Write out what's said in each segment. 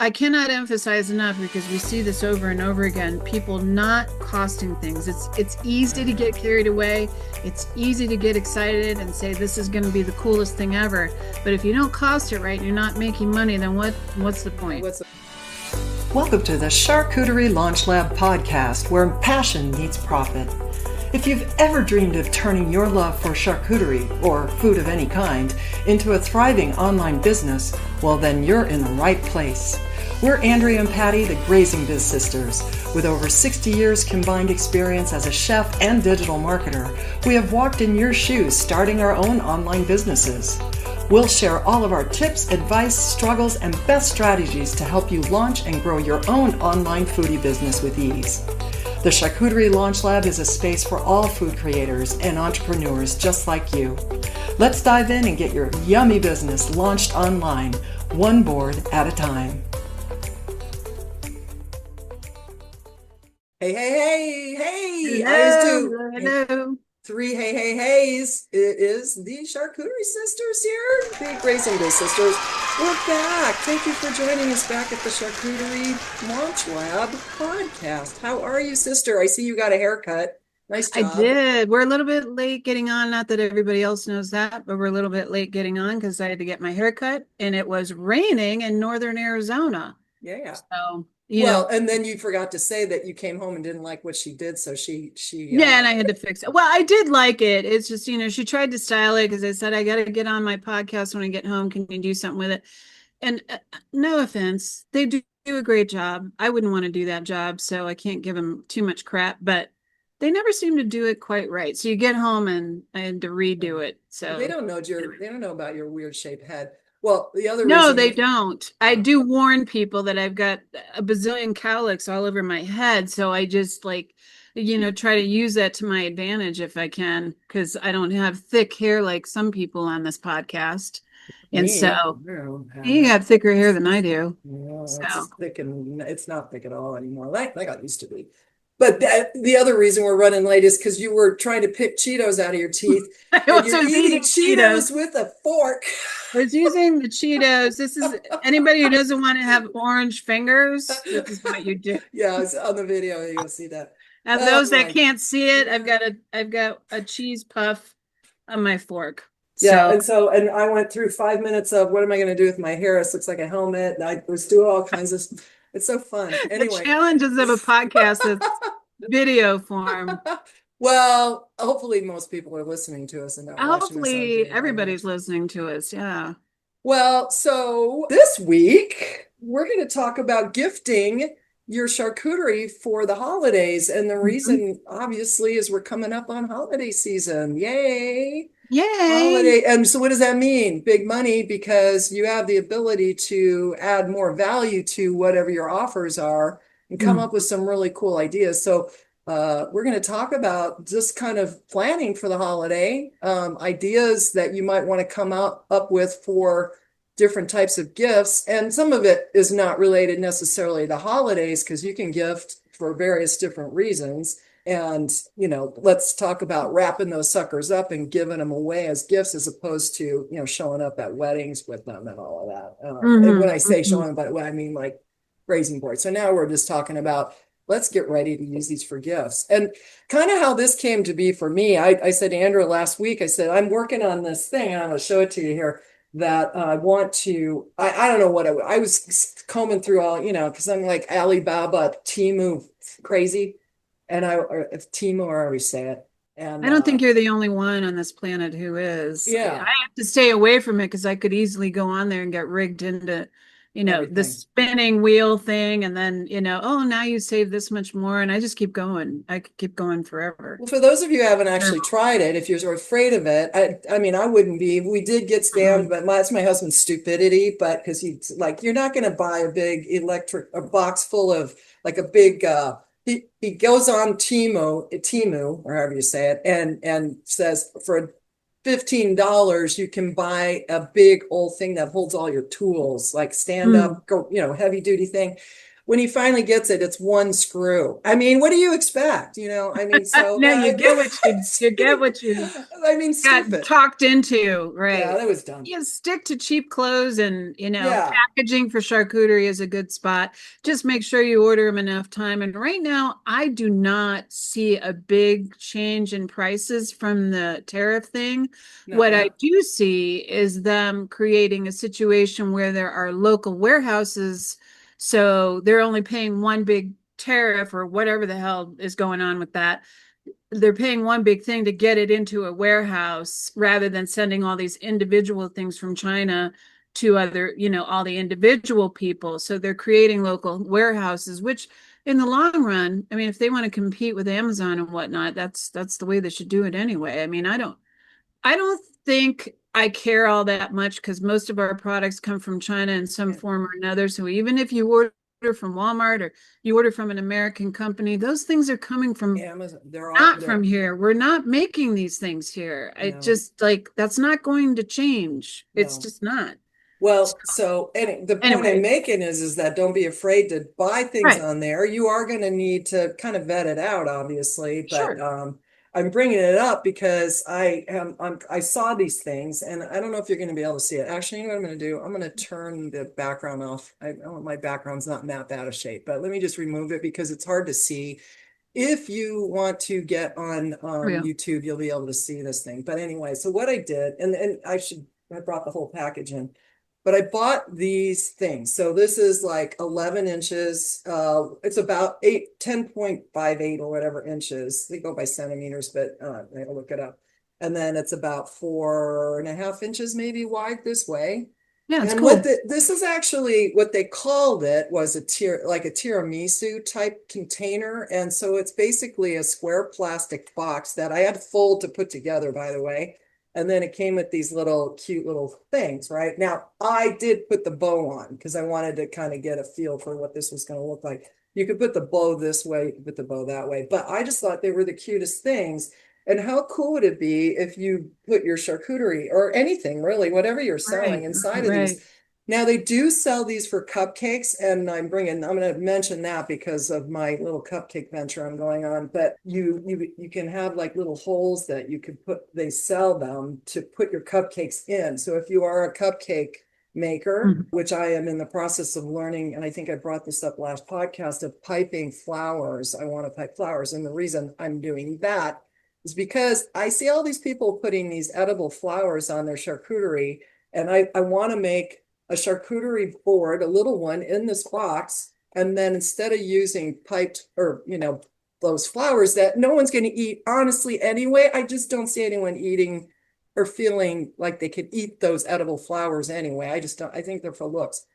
I cannot emphasize enough because we see this over and over again, people not costing things. It's easy to get carried away. It's easy to get excited and say this is going to be the coolest thing ever. But if you don't cost it right and you're not making money, then what's the point? Welcome to the Charcuterie Launch Lab podcast, where passion meets profit. If you've ever dreamed of turning your love for charcuterie, or food of any kind, into a thriving online business, well then you're in the right place. We're Andrea and Patty, the Grazing Biz Sisters. With over 60 years combined experience as a chef and digital marketer, we have walked in your shoes starting our own online businesses. We'll share all of our tips, advice, struggles, and best strategies to help you launch and grow your own online foodie business with ease. The Charcuterie Launch Lab is a space for all food creators and entrepreneurs just like you. Let's dive in and get your yummy business launched online, one board at a time. Hey. I just do three heys. It is the Charcuterie Sisters here, the Grazing Biz Sisters. We're back. Thank you for joining us back at the Charcuterie Launch Lab podcast. How are you, sister? I see you got a haircut. Nice job. I did. We're a little bit late getting on. Not that everybody else knows that, but we're a little bit late getting on because I had to get my hair cut and it was raining in northern Arizona. Yeah. So, and then you forgot to say that you came home and didn't like what she did. So she and I had to fix it. Well, I did like it. It's just, she tried to style it because I said, I got to get on my podcast when I get home. Can you do something with it? And no offense, they do a great job. I wouldn't want to do that job, so I can't give them too much crap, but they never seem to do it quite right. So you get home and I had to redo it. So they don't know about your weird shaped head. Well, the other No, reason they don't. I do warn people that I've got a bazillion cowlicks all over my head. So I just try to use that to my advantage if I can, because I don't have thick hair like some people on this podcast. And so you got thicker hair than I do. Yeah, it's thick and it's not thick at all anymore. Like I used to be. But the other reason we're running late is because you were trying to pick Cheetos out of your teeth. And you're eating Cheetos with a fork. I was using the Cheetos. This is anybody who doesn't want to have orange fingers. This is what you do. Yeah, it's on the video. You'll see that. Now, those that can't see it, I've got a cheese puff on my fork. Yeah, and I went through 5 minutes of what am I going to do with my hair? This looks like a helmet. And I was doing all kinds of. It's so fun. Anyway, the challenges of a podcast that's video form. Well, hopefully most people are listening to us, and hopefully everybody's listening to us. Yeah. Well, so this week we're going to talk about gifting your charcuterie for the holidays, and the reason, obviously, is we're coming up on holiday season. Yay! Holiday. And so what does that mean? Big money, because you have the ability to add more value to whatever your offers are and come up with some really cool ideas. So we're going to talk about just kind of planning for the holiday, ideas that you might want to come up with for different types of gifts. And some of it is not related necessarily to holidays, because you can gift for various different reasons. And, let's talk about wrapping those suckers up and giving them away as gifts, as opposed to, showing up at weddings with them and all of that. And when I say showing up, I mean like grazing board. So now we're just talking about, let's get ready to use these for gifts. And kind of how this came to be for me, I said to Andrew last week, I said, I'm working on this thing, and I'm going to show it to you here, that I want to, I don't know what I was combing through all, because I'm like Alibaba, Temu crazy. And Temu, or however you say it. And I don't think you're the only one on this planet who is. Yeah. I have to stay away from it because I could easily go on there and get rigged into, everything. The spinning wheel thing. And then, oh, now you save this much more. And I just keep going. I could keep going forever. Well, for those of you who haven't actually tried it, if you're sort of afraid of it, I mean, I wouldn't be. We did get scammed, but that's my husband's stupidity. But because he's like, you're not going to buy a big a box full of like a big, he goes on Temu, or however you say it, and says for $15 you can buy a big old thing that holds all your tools, like stand up, heavy duty thing. when he finally gets it, it's one screw. I mean, what do you expect? I mean, so No, you get what you get what you I mean, got stupid. talked into, Yeah, right? that was dumb. You stick to cheap clothes and, Yeah. packaging for charcuterie is a good spot. Just make sure you order them enough time. And right now, I do not see a big change in prices from the tariff thing. What I Nuh-uh. do see is them creating a situation where there are local warehouses. So they're only paying one big tariff or whatever the hell is going on with that. They're paying one big thing to get it into a warehouse rather than sending all these individual things from China to other, all the individual people. So they're creating local warehouses, which in the long run, I mean, if they want to compete with Amazon and whatnot, that's the way they should do it anyway. I mean, I don't think I care all that much because most of our products come from China in some Yeah. form or another. So even if you order from Walmart or you order from an American company, those things are coming from Amazon, not from they're, here. We're not making these things here. I no, just like that's not going to change. It's no. just not. So, Well, the point I'm anyway, making is that don't be afraid to buy things right. on there. You are going to need to kind of vet it out, obviously, but Sure. I'm bringing it up because I saw these things, and I don't know if you're going to be able to see it. Actually, you know what I'm going to do? I'm going to turn the background off. My background's not that out of shape, but let me just remove it because it's hard to see. If you want to get on Real. YouTube, you'll be able to see this thing. But anyway, so what I did, and I brought the whole package in, but I bought these things. So this is like 11 inches. It's about 10.58 or whatever inches. They go by centimeters, but I'll look it up. And then it's about 4.5 inches maybe wide this way. Yeah, it's And cool. this is actually what they called it was like a tiramisu type container. And so it's basically a square plastic box that I had full to put together, by the way. And then it came with these little cute little things, right? Now, I did put the bow on because I wanted to kind of get a feel for what this was going to look like. You could put the bow this way, you could put the bow that way, but I just thought they were the cutest things. And how cool would it be if you put your charcuterie or anything really, whatever you're selling Right. inside of these? Right. Now they do sell these for cupcakes, and I'm going to mention that because of my little cupcake venture I'm going on. But you can have like little holes that you could put. They sell them to put your cupcakes in. So if you are a cupcake maker, Mhm. which I am in the process of learning, and I think I brought this up last podcast of piping flowers. I want to pipe flowers, and the reason I'm doing that is because I see all these people putting these edible flowers on their charcuterie, and I want to make a charcuterie board, a little one in this box. And then instead of using piped or, those flowers that no one's going to eat, honestly, anyway, I just don't see anyone eating or feeling like they could eat those edible flowers anyway. I just don't, I think they're for looks.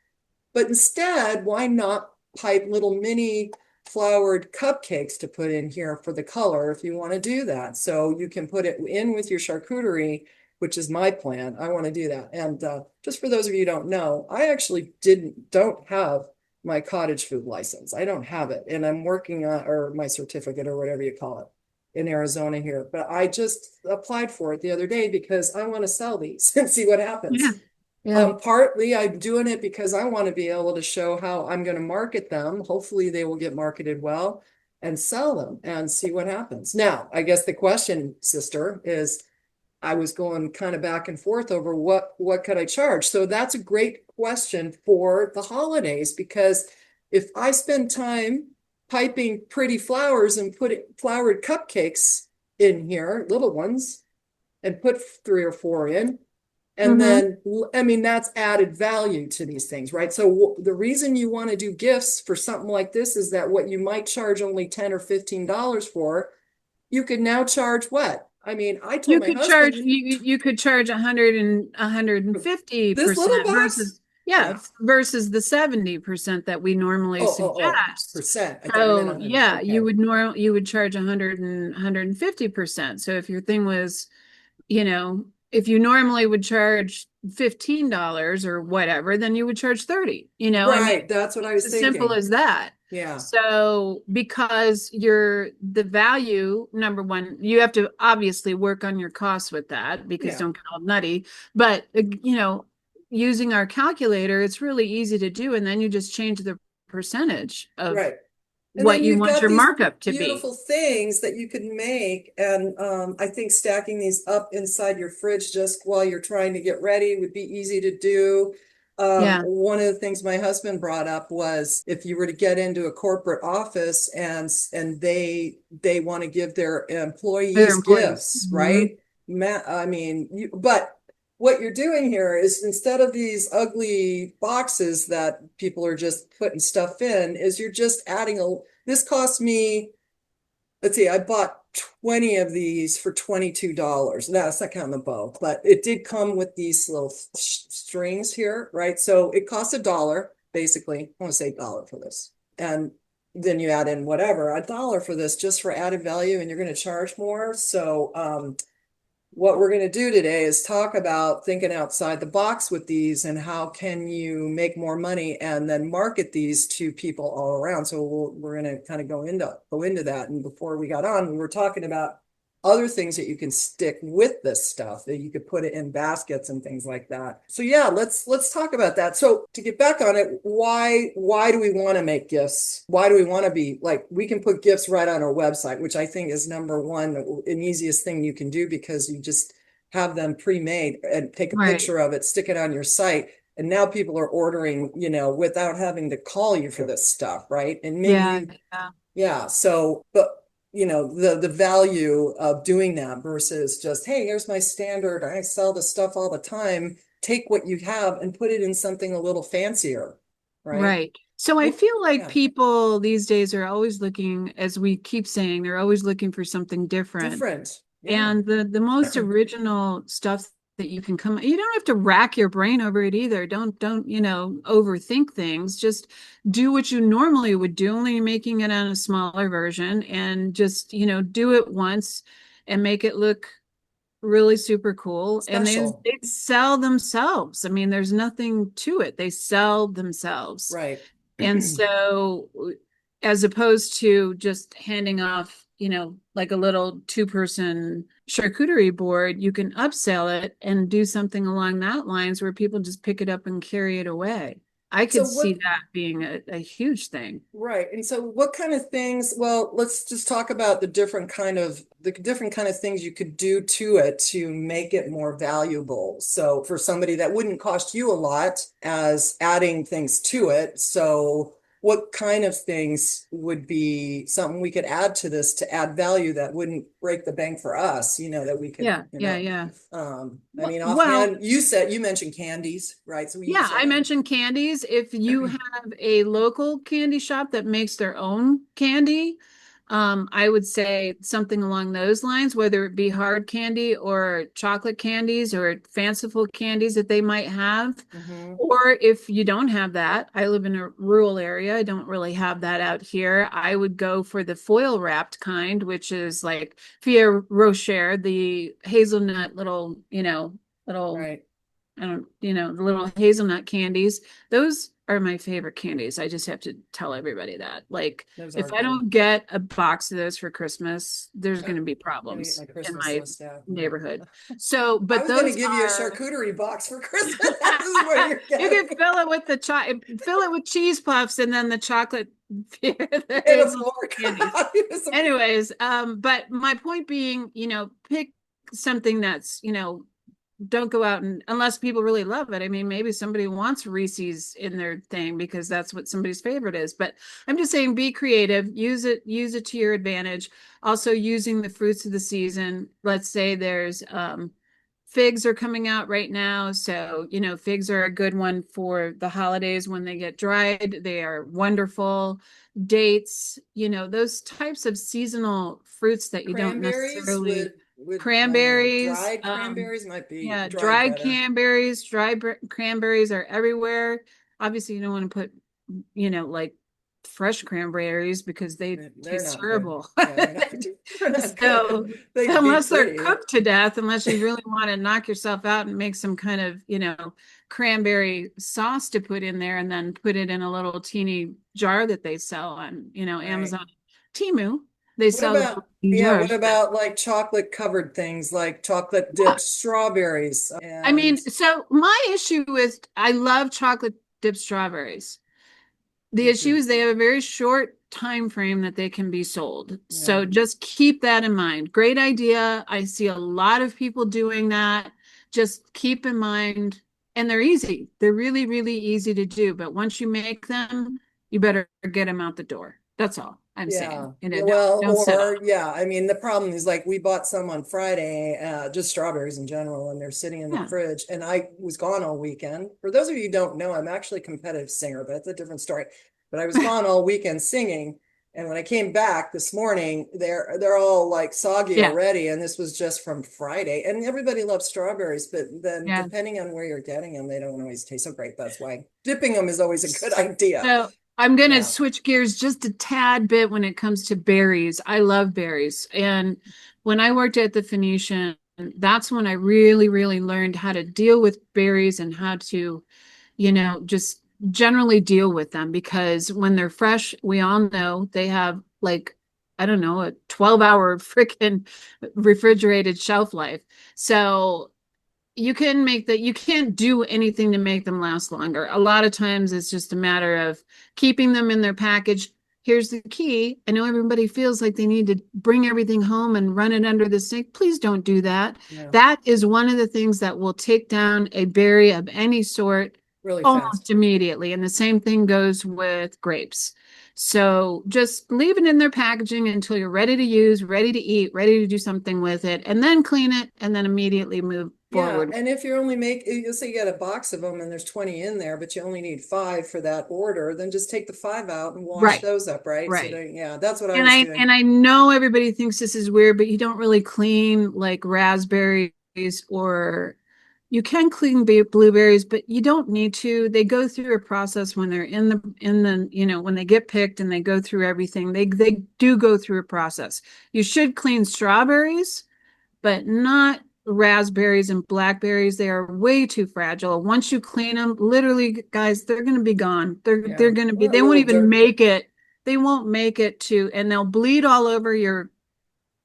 But instead, why not pipe little mini flowered cupcakes to put in here for the color if you want to do that? So you can put it in with your charcuterie, which is my plan. I want to do that. And just for those of you who don't know, I actually don't have my cottage food license. I don't have it. And I'm working on, or my certificate or whatever you call it in Arizona here. But I just applied for it the other day because I want to sell these and see what Yeah. happens. Yeah. Partly I'm doing it because I want to be able to show how I'm going to market them. Hopefully they will get marketed well and sell them and see what happens. Now, I guess the question, sister, is I was going kind of back and forth over what could I charge? So that's a great question for the holidays because if I spend time piping pretty flowers and putting flowered cupcakes in here, little ones, and put 3 or 4 in, and Hmm. then, I mean, that's added value to these things, right? So the reason you want to do gifts for something like this is that what you might charge only $10 or $15 for, you could now charge what? I mean, I told You my could charge husband, you could charge 100 and this little 150% box? yeah, Yeah. versus the 70% that we normally Oh, suggest. percent. I thought you meant So 100. yeah, Okay. you would charge 150%. So if your thing was, if you normally would charge $15 or whatever, then you would charge 30. I mean, Right. That's what I it's was as simple thinking. as that. Yeah. So because the value, number one, you have to obviously work on your costs with that because Yeah. don't get all nutty. But using our calculator, it's really easy to do. And then you just change the percentage of Right. And what then you you've want got your these markup to be. beautiful things that you can make. And I think stacking these up inside your fridge just while you're trying to get ready would be easy to do. Yeah, One of the things my husband brought up was if you were to get into a corporate office and they want to give their for their employees employees. gifts, Hmm. right? I mean, but what you're doing here is instead of these ugly boxes that people are just putting stuff in, is you're just adding this cost me, let's see, I bought 20 of these for $22. No, that's not counting the bow, but it did come with these little strings here, right? So it costs $1, basically. I want to say $1 for this. And then you add in whatever, $1 for this just for added value, and you're going to charge more. So what we're going to do today is talk about thinking outside the box with these and how can you make more money and then market these to people all around. So we're going to kind of go into that. And before we got on, we were talking about other things that you can stick with this stuff that you could put it in baskets and things like that. So yeah, let's talk about that. So to get back on it, why do we want to make gifts? Why do we want to be like, we can put gifts right on our website, which I think is number one and easiest thing you can do because you just have them pre-made and take a Right. picture of it, stick it on your site. And now people are ordering, without having to call you for this stuff, right? And maybe Yeah. Yeah. yeah. So, but the value of doing that versus just, hey, here's my standard. I sell this stuff all the time. Take what you have and put it in something a little fancier, right? Right. So I What? feel like Yeah, people these days are always looking, as we keep saying, they're always looking for something different. different. Yeah, And the most original stuff that you can come, you don't have to rack your brain over it either. Don't, overthink things. Just do what you normally would do, only making it on a smaller version and just, do it once and make it look really super cool. And special. they sell themselves. I mean, there's nothing to it. They sell themselves. Right. And so, as opposed to just handing off, like a little two-person charcuterie board, you can upsell it and do something along that lines where people just pick it up and carry it away. I So could see what that being a huge thing. Right. And so what kind of things, well, let's just talk about the different kind of things you could do to it to make it more valuable. So for somebody that wouldn't cost you a lot as adding things to it. So what kind of things would be something we could add to this to add value that wouldn't break the bank for us, that we could, Yeah, yeah, yeah. I mean, Well, offhand, you mentioned candies, right? So you yeah, said I that. mentioned candies. If you have a local candy shop that makes their own candy, I would say something along those lines, whether it be hard candy or chocolate candies or fanciful candies that they might have. Mhm. Or if you don't have that, I live in a rural area. I don't really have that out here. I would go for the foil wrapped kind, which is like Fia Rocher, the hazelnut little Right. I don't, the little hazelnut candies. Those are my favorite candies. I just have to tell everybody that. Like, Those if are I good. don't get a box of those for Christmas, there's going to be Gotta get my problems in Christmas my list out. neighborhood. So, I but was gonna those give you a are, charcuterie box for Christmas. This is what you're you can getting. fill it with fill it with cheese puffs and then the chocolate, the And a hazelnut fork. candies. Anyways, but my point being, pick something that's, don't go out and unless people really love it. I mean, maybe somebody wants Reese's in their thing because that's what somebody's favorite is. But I'm just saying be creative, use it to your advantage. Also using the fruits of the season. Let's say there's figs are coming out right now. So, figs are a good one for the holidays when they get dried. They are wonderful. Dates, those types of seasonal fruits that you don't Cranberries necessarily would I don't know, cranberries, dried cranberries might be yeah, dried dried better. cranberries, cranberries are everywhere. Obviously, you don't want to put, like fresh cranberries because they They're taste not good. terrible. Yeah, they're not good. So They'd be unless they're pretty. cooked to death, unless you really want to knock yourself out and make some kind of, cranberry sauce to put in there and then put it in a little teeny jar that they sell on, Right. Amazon, Temu. They What sell the about, little teeny yeah, what jars. But about like chocolate covered things like chocolate yeah, dipped strawberries I and mean, so my issue is I love chocolate dipped strawberries. The issue is they have a very short time frame that they can be sold. Yeah. So just keep that in mind. Great idea. I see a lot of people doing that. Just keep in mind, and they're easy. They're really, really easy to do. But once you make them, you better get them out the door. That's all I'm saying. Yeah. You know, Yeah. Well, don't sit on or them. yeah, I mean, the problem is like we bought some on Friday, just strawberries in general, and they're sitting in the Yeah. fridge. And I was gone all weekend. For those of you who don't know, I'm actually a competitive singer, but it's a different story. But I was gone all weekend singing. And when I came back this morning, they're all like soggy Yeah. already. And this was just from Friday. And everybody loves strawberries, but then Yeah. depending on where you're getting them, they don't always taste so great. That's why dipping them is always a good idea. So I'm going to Yeah. switch gears just a tad bit when it comes to berries. I love berries. And when I worked at the Phoenician, that's when I really, really learned how to deal with berries and how to, just generally deal with them because when they're fresh, we all know they have like, I don't know, a 12-hour freaking refrigerated shelf life. So you can't do anything to make them last longer. A lot of times it's just a matter of keeping them in their package. Here's the key. I know everybody feels like they need to bring everything home and run it under the sink. Please don't do that. Yeah. That is one of the things that will take down a berry of any sort Really fast. almost immediately. And the same thing goes with grapes. So just leave it in their packaging until you're ready to use, ready to eat, ready to do something with it, and then clean it and then immediately move Yeah, forward. and if you're only you'll say you got a box of them and there's 20 in there, but you only need five for that order, then just take the five out and wash Right, those up, right? So right. yeah, that's what I And was I doing. and I know everybody thinks this is weird, but you don't really clean like raspberries or you can clean blueberries, but you don't need to. They go through a process when they're when they get picked and they go through everything. They do go through a process. You should clean strawberries, but not raspberries and blackberries. They are way too fragile. Once you clean them, literally, guys, they're going to be gone. They're Yeah, going to be. what a They won't little even dirt. make it. They won't make it to, and they'll bleed all over your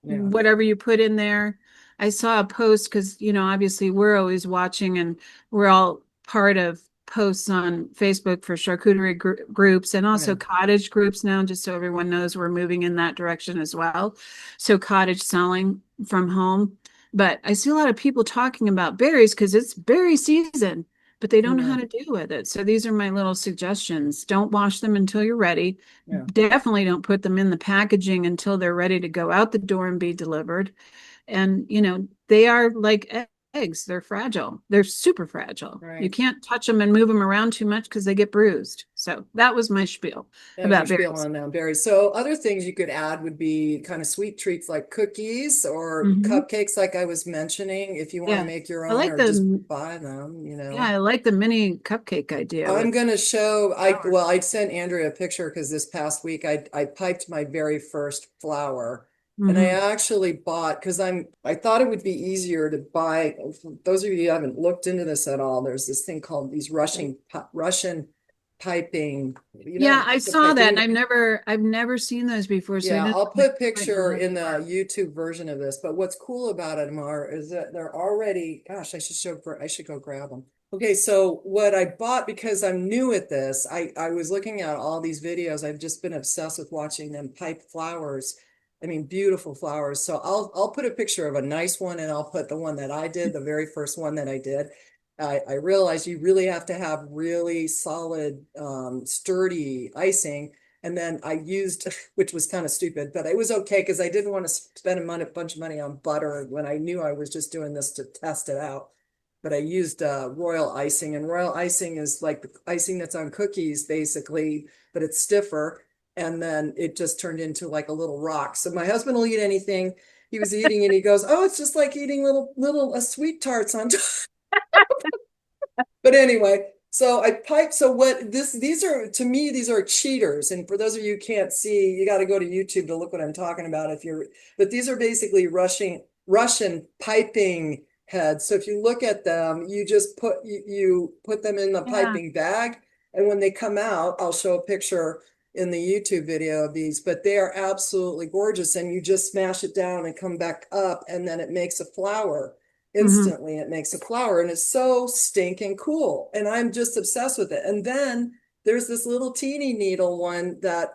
Yeah, whatever you put in there. I saw a post because, obviously we're always watching and we're all part of posts on Facebook for charcuterie groups and yeah, also cottage groups now, just so everyone knows we're moving in that direction as well. So cottage selling from home. But I see a lot of people talking about berries because it's berry season, but they don't know yeah, how to deal with it. So these are my little suggestions. Don't wash them until you're ready. yeah. Definitely don't put them in the packaging until they're ready to go out the door and be delivered. And, they are like eggs. They're fragile. They're super fragile. You Right. can't touch them and move them around too much because they get bruised. So that was my spiel That was your about spiel berries. on berries. So other things you could add would be kind of sweet treats like cookies or Hmm. cupcakes, like I was mentioning, if you want to Yeah. make your I own like or just the, buy them, you yeah, know. I like the mini cupcake idea I'm with going to show, flour. I sent Andrea a picture because this past week I piped my very first flower. And I Hmm. actually bought, because I thought it would be easier to buy, for those of you who haven't looked into this at all, there's this thing called these Russian piping, Yeah, I the saw that and piping. I've never seen those before, so I Yeah, didn't I'll know put a what you're picture looking in the for. YouTube version of this, but what's cool about it, Mar, is that they're already, gosh, I should go grab them. Okay, so what I bought because I'm new at this, I was looking at all these videos. I've just been obsessed with watching them pipe flowers. I mean, beautiful flowers. So I'll put a picture of a nice one and I'll put the one that I did, the very first one that I did. I realized you really have to have really solid, sturdy icing. And then I used, which was kind of stupid, but it was okay because I didn't want to spend a bunch of money on butter when I knew I was just doing this to test it out. But I used royal icing, and royal icing is like the icing that's on cookies, basically, but it's stiffer. And then it just turned into like a little rock. So my husband will eat anything. He was eating and he goes, "Oh, it's just like eating little sweet tarts on top." But anyway, so I piped. So what these are to me, these are cheaters. And for those of you who can't see, you got to go to YouTube to look what I'm talking about. But these are basically Russian piping heads. So if you look at them, you put them in the Yeah. piping bag, and when they come out, I'll show a picture in the YouTube video of these, but they are absolutely gorgeous. And you just smash it down and come back up, and then it makes a flower Hmm. instantly. It makes a flower and it's so stinking cool, and I'm just obsessed with it. And then there's this little teeny needle one that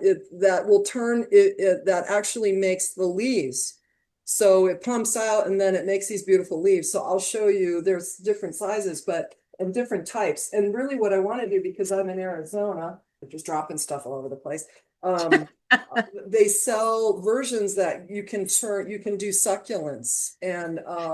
will turn that actually makes the leaves. So it pumps out and then it makes these beautiful leaves. So I'll show you, there's different sizes, but and different types. And really what I want to do, because I'm in Arizona, I'm just dropping stuff all over the place. They sell versions that you can do succulents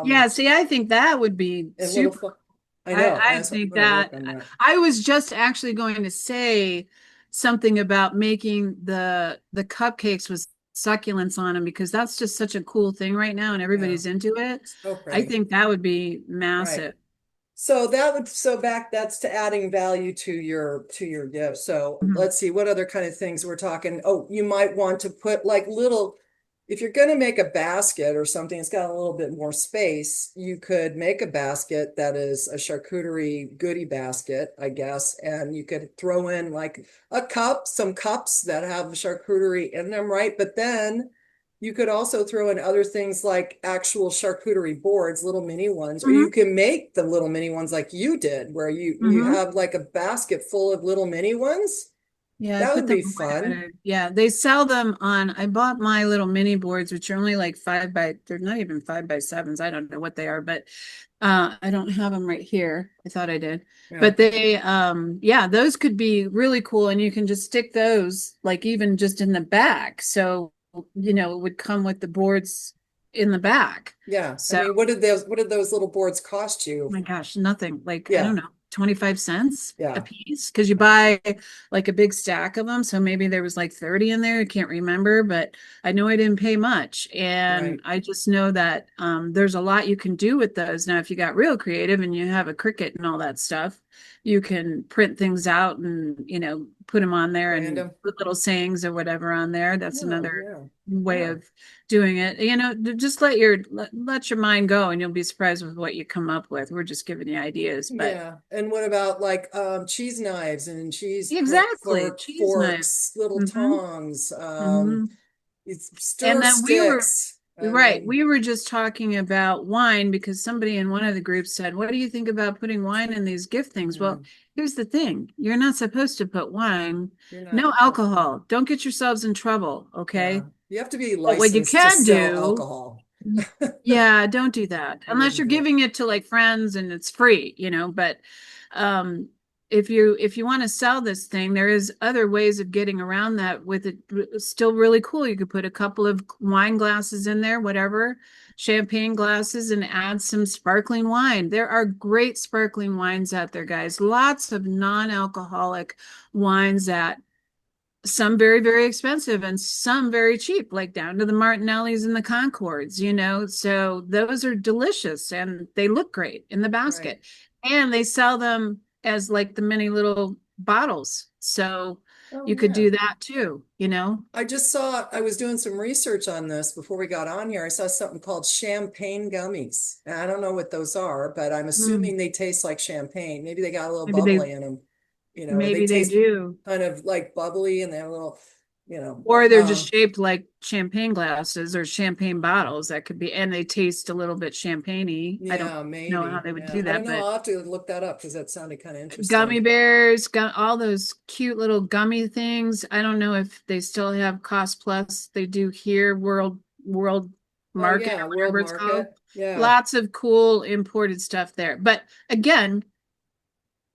Yeah, see, I think that would be and little super. I know. I I'm think gonna work that on that. I was just actually going to say something about making the cupcakes with succulents on them because that's just such a cool thing right now and Yeah, everybody's into it. so I pretty. think that would be Right. massive. So that would that's to adding value to your gift. So Mhm. let's see what other kind of things we're talking. Oh, you might want to put like little, if you're going to make a basket or something, it's got a little bit more space, you could make a basket that is a charcuterie goodie basket, I guess, and you could throw in like a cup, some cups that have charcuterie in them, right? But then you could also throw in other things like actual charcuterie boards, little mini ones, or Mhm. you can make the little mini ones like you did, where you Mhm. have like a basket full of little mini ones. Yeah, I That put would them be away, fun. yeah, they sell them on. I bought my little mini boards, which are only like they're not even 5x7s. I don't know what they are, but I don't have them right here. I thought I did. Yeah. But they yeah, those could be really cool and you can just stick those like even just in the back. So, it would come with the boards in the back. Yeah. I So, mean, what did those little boards cost oh you? my gosh, nothing. Like, I don't Yeah. know, 25 cents a Yeah. piece because you buy like a big stack of them. So maybe there was like 30 in there. I can't remember, but I know I didn't pay much. And Right. I just know that there's a lot you can do with those. Now, if you got real creative and you have a Cricut and all that stuff, you can print things out and, put them on there and Random. put little sayings or whatever on there. That's Yeah. another Yeah. way Yeah. of doing it. Just let your mind go and you'll be surprised with what you come up with. We're just giving you ideas, but Yeah. And what about like cheese knives and cheese exactly, cheese knife. forks, little Hmm. tongs, Hmm. it's And stir then sticks. I right, mean, we were just talking about wine because somebody in one of the groups said, "What do you think about putting wine in these gift things?" yeah, Well, here's the thing. You're not supposed to put wine, you're not, no alcohol. Don't get yourselves in trouble, yeah. okay? You have to be But what you licensed to can sell do, alcohol. yeah, don't do that I unless wouldn't you're do it. giving it to like friends and it's free. But um, if you want to sell this thing, there is other ways of getting around that with it. It's still really cool. You could put a couple of wine glasses in there, whatever, champagne glasses, and add some sparkling wine. There are great sparkling wines out there, guys. Lots of non-alcoholic wines that some very, very expensive and some very cheap, like down to the Martinellis and the Concords. So those are delicious and they look great in the Right. basket. And they sell them as like the mini little bottles. So Oh, you could yeah. do that too. I was doing some research on this before we got on here. I saw something called champagne gummies. And I don't know what those are, but I'm Mm, assuming they taste like champagne. Maybe they got a little maybe they bubbly in them, or they maybe they taste do. kind of like bubbly and they have a little, Or they're just shaped like champagne glasses or champagne bottles. That could be, and they taste a little bit champagne-y. I don't yeah, know how maybe. they would Yeah. do I don't that, know. but I'll have to look that up because that sounded kind of gummy interesting. bears, all those cute little gummy things. I don't know if they still have Cost Plus. They do here, World Oh, Market yeah. or World whatever it's called. market. Yeah. Lots of cool imported stuff there. But again,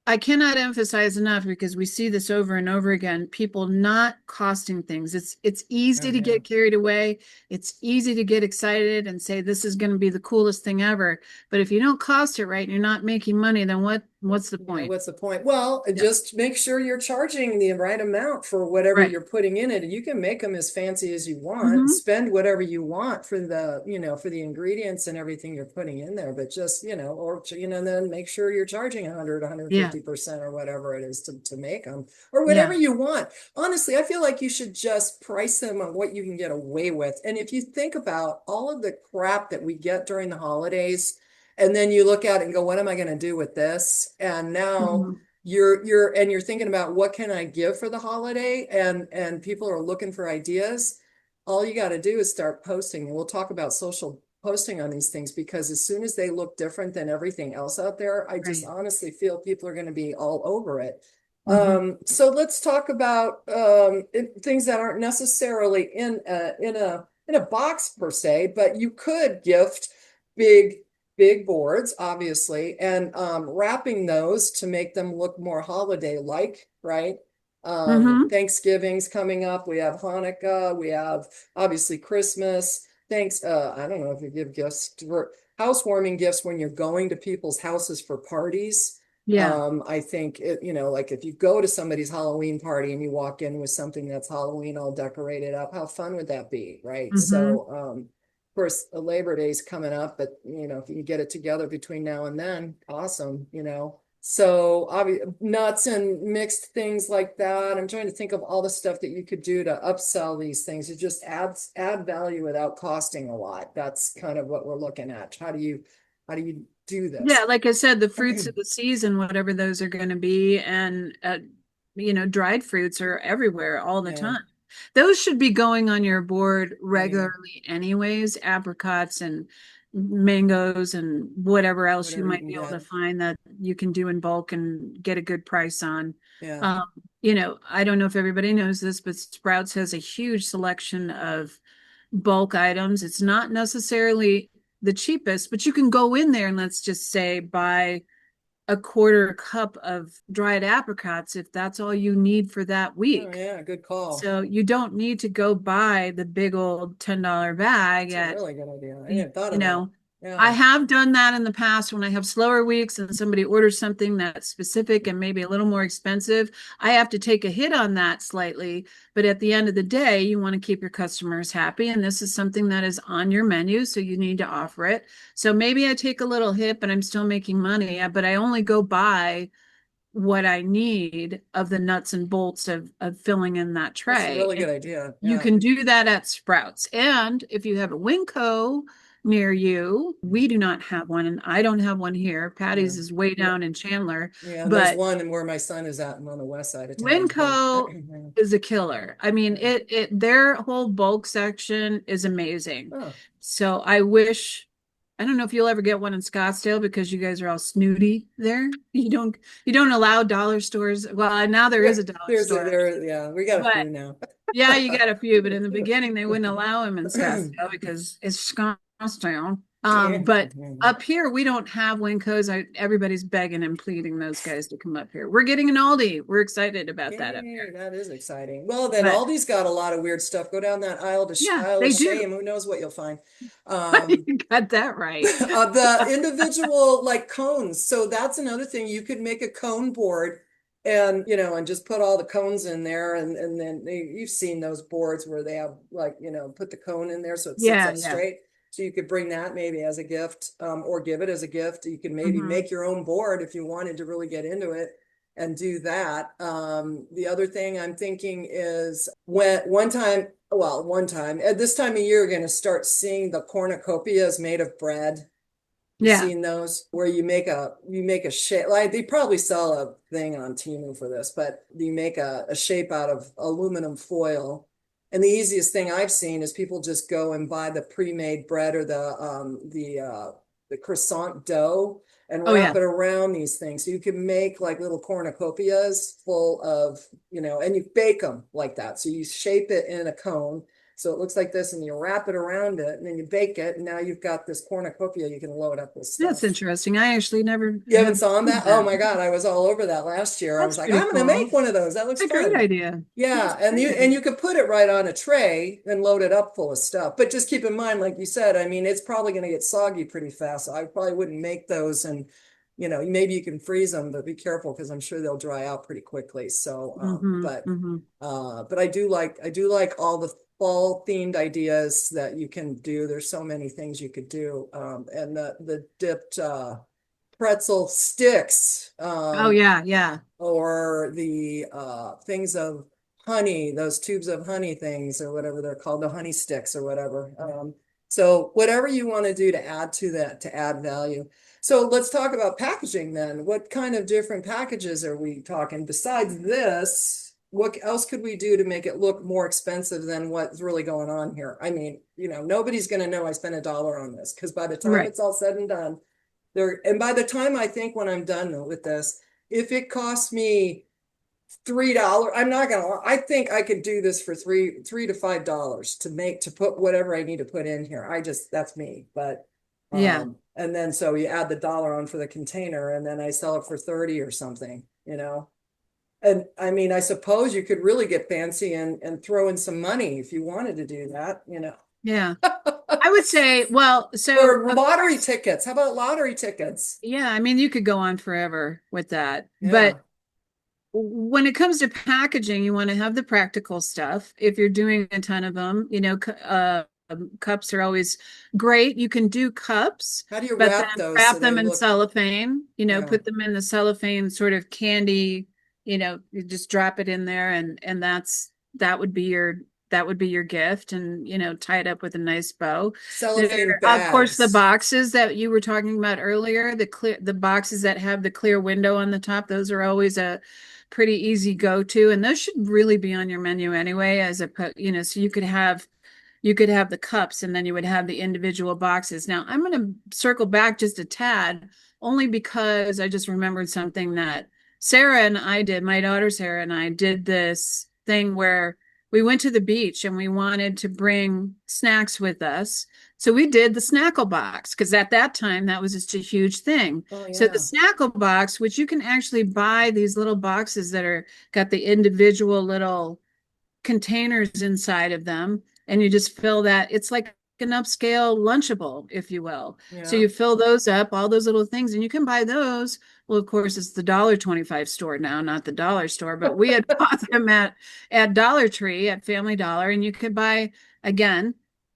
I cannot emphasize enough because we see this over and over again, people not costing things. It's Oh, easy to yeah. get carried away. It's easy to get excited and say this is going to be the coolest thing ever. But if you don't cost it right and you're not making money, then what's the Yeah, point? what's the point? Well, Yeah. just make sure you're charging the right amount for whatever Right. you're putting in it. You can make them as fancy as you want, Hmm. spend whatever you want for for the ingredients and everything you're putting in there, but just, then make sure you're charging 100, Yeah. 150% or whatever it is to make them or whatever Yeah. you want. Honestly, I feel like you should just price them on what you can get away with. And if you think about all of the crap that we get during the holidays, and then you look at it and go, what am I going to do with this? And now Mhm. you're thinking about what can I give for the holiday, and people are looking for ideas. All you got to do is start posting, and we'll talk about social posting on these things, because as soon as they look different than everything else out there, I just Right. honestly feel people are going to be all over it. So let's talk about things that aren't necessarily in a box per se, but you could gift big big boards, obviously, and wrapping those to make them look more holiday-like, right? Mm-hmm. Thanksgiving's coming up. We have Hanukkah. We have obviously Christmas. Thanks. I don't know if you give gifts for housewarming gifts when you're going to people's houses for parties. Yeah. I think like if you go to somebody's Halloween party and you walk in with something that's Halloween all decorated up, how fun would that be, right? Mm-hmm. So, of course, Labor Day's coming up, but if you can get it together between now and then, awesome. So, obviously, nuts and mixed things like that. I'm trying to think of all the stuff that you could do to upsell these things. It just add value without costing a lot. That's kind of what we're looking at. How do you do Yeah, this? like I said, the fruits of the season, whatever those are going to be, and dried fruits are everywhere all the Yeah. time. Those should be going on your board Yeah, regularly, anyways, apricots and mangoes and whatever else you whatever you might can be able to get. find that you can do in bulk and get a good price on. Yeah. Um, I don't know if everybody knows this, but Sprouts has a huge selection of bulk items. It's not necessarily the cheapest, but you can go in there and let's just say buy a quarter cup of dried apricots if that's all you need for that Oh week. yeah, good call. So you don't need to go buy the big old $10 bag That's a at really good idea. I you hadn't thought of that. know, I Yeah. have done that in the past when I have slower weeks and somebody orders something that's specific and maybe a little more expensive. I have to take a hit on that slightly, but at the end of the day, you want to keep your customers happy. And this is something that is on your menu, so you need to offer it. So maybe I take a little hit, but I'm still making money, but I only go buy what I need of the nuts and bolts of filling in that That's a tray. really And good idea. you Yeah. can do that at Sprouts. And if you have a Winco near you, we do not have one, and I don't have one here. Yeah. Patty's is way No, down in Chandler, yeah, and there's but one where my son is at on the west side of town. But Winco is a killer. I mean, yeah. it their whole bulk section is amazing. Oh, So I don't know if you'll ever get one in Scottsdale because you guys are all snooty there. You don't allow dollar stores. Well, now there is a dollar store, yeah, we got a but few now. yeah, you got a few, but in the beginning they wouldn't allow him in Scottsdale because it's Scottsdale. Yeah. But up here we don't have Wincos. Everybody's begging and pleading those guys to come up here. We're getting an Aldi. We're excited about that up Yay, here. that is exciting. Well, then But Aldi's got a lot of weird stuff. Go down that yeah, aisle of they do. shame. Who knows what you'll find? You got that right. The individual like cones. So that's another thing. You could make a cone board and just put all the cones in there. And then you've seen those boards where they have put the cone in there so it sits Yeah, up yeah. straight. So you could bring that maybe as a gift, or give it as a gift. You can maybe Hmm. make your own board if you wanted to really get into it and do that. The other thing I'm thinking is one time at this time of year, you're going to start seeing the cornucopias made of bread. You've Yeah. seen those where you make a shape, like they probably sell a thing on Temu for this, but you make a shape out of aluminum foil. And the easiest thing I've seen is people just go and buy the pre-made bread or the croissant dough and Oh wrap yeah. it around these things. So you can make like little cornucopias full of, and you bake them like that. So you shape it in a cone so it looks like this, and you wrap it around it, and then you bake it, and now you've got this cornucopia you can load up with That's stuff. interesting. I actually never You haven't have saw seen that? Oh that. my God, I was all over that last year. I was That's like, pretty I'm gonna cool. make one of those. That looks That's a great fun. idea. That's Yeah, a and great you idea. and you could put it right on a tray and load it up full of stuff. But just keep in mind, like you said, I mean, it's probably going to get soggy pretty fast. So I probably wouldn't make those, and maybe you can freeze them, but be careful because I'm sure they'll dry out pretty quickly. So, Hmm. Hmm. but I do like all the fall themed ideas that you can do. There's so many things you could do, and the dipped pretzel sticks. Oh yeah, yeah. Or the things of honey, those tubes of honey things or whatever they're called, the honey sticks or whatever. So whatever you want to do to add to that, to add value. So let's talk about packaging then. What kind of different packages are we talking? Besides this, what else could we do to make it look more expensive than what's really going on here? I mean, nobody's going to know I spent $1 on this because by the time Right. it's all said and done, and by the time I think when I'm done with this, if it costs me $3. I'm not gonna, I think I could do this for three to $5 to put whatever I need to put in here. That's me, but, Yeah. and then so you add the dollar on for the container and then I sell it for 30 or something, And I mean, I suppose you could really get fancy and throw in some money if you wanted to do that. Yeah. I would say, well, so Or of lottery course, tickets. How about lottery tickets? yeah, I mean, you could go on forever with that. But Yeah. when it comes to packaging, you want to have the practical stuff. If you're doing a ton of them, cups are always great. You can do cups, How do you but then wrap those so wrap they them in look, cellophane, yeah, put them in the cellophane sort of candy, you just drop it in there and that would be your gift and tie it up with a nice bow. cellophane There, of course, the bags? boxes that you were talking about earlier, the boxes that have the clear window on the top, those are always a pretty easy go-to, and those should really be on your menu anyway, so you could have the cups and then you would have the individual boxes. Now, I'm going to circle back just a tad, only because I just remembered something that Sarah and I did. My daughter Sarah and I did this thing where we went to the beach and we wanted to bring snacks with us. So we did the snackle box because at that time that was just a huge thing. Oh, So the yeah. snackle box, which you can actually buy these little boxes that are got the individual little containers inside of them, and you just fill that. It's like an upscale lunchable, if you will. So Yeah. you fill those up, all those little things, and you can buy those. Well, of course, it's the $1.25 store now, not the dollar store, but we had bought them at Dollar Tree, at Family Dollar, and you could buy again.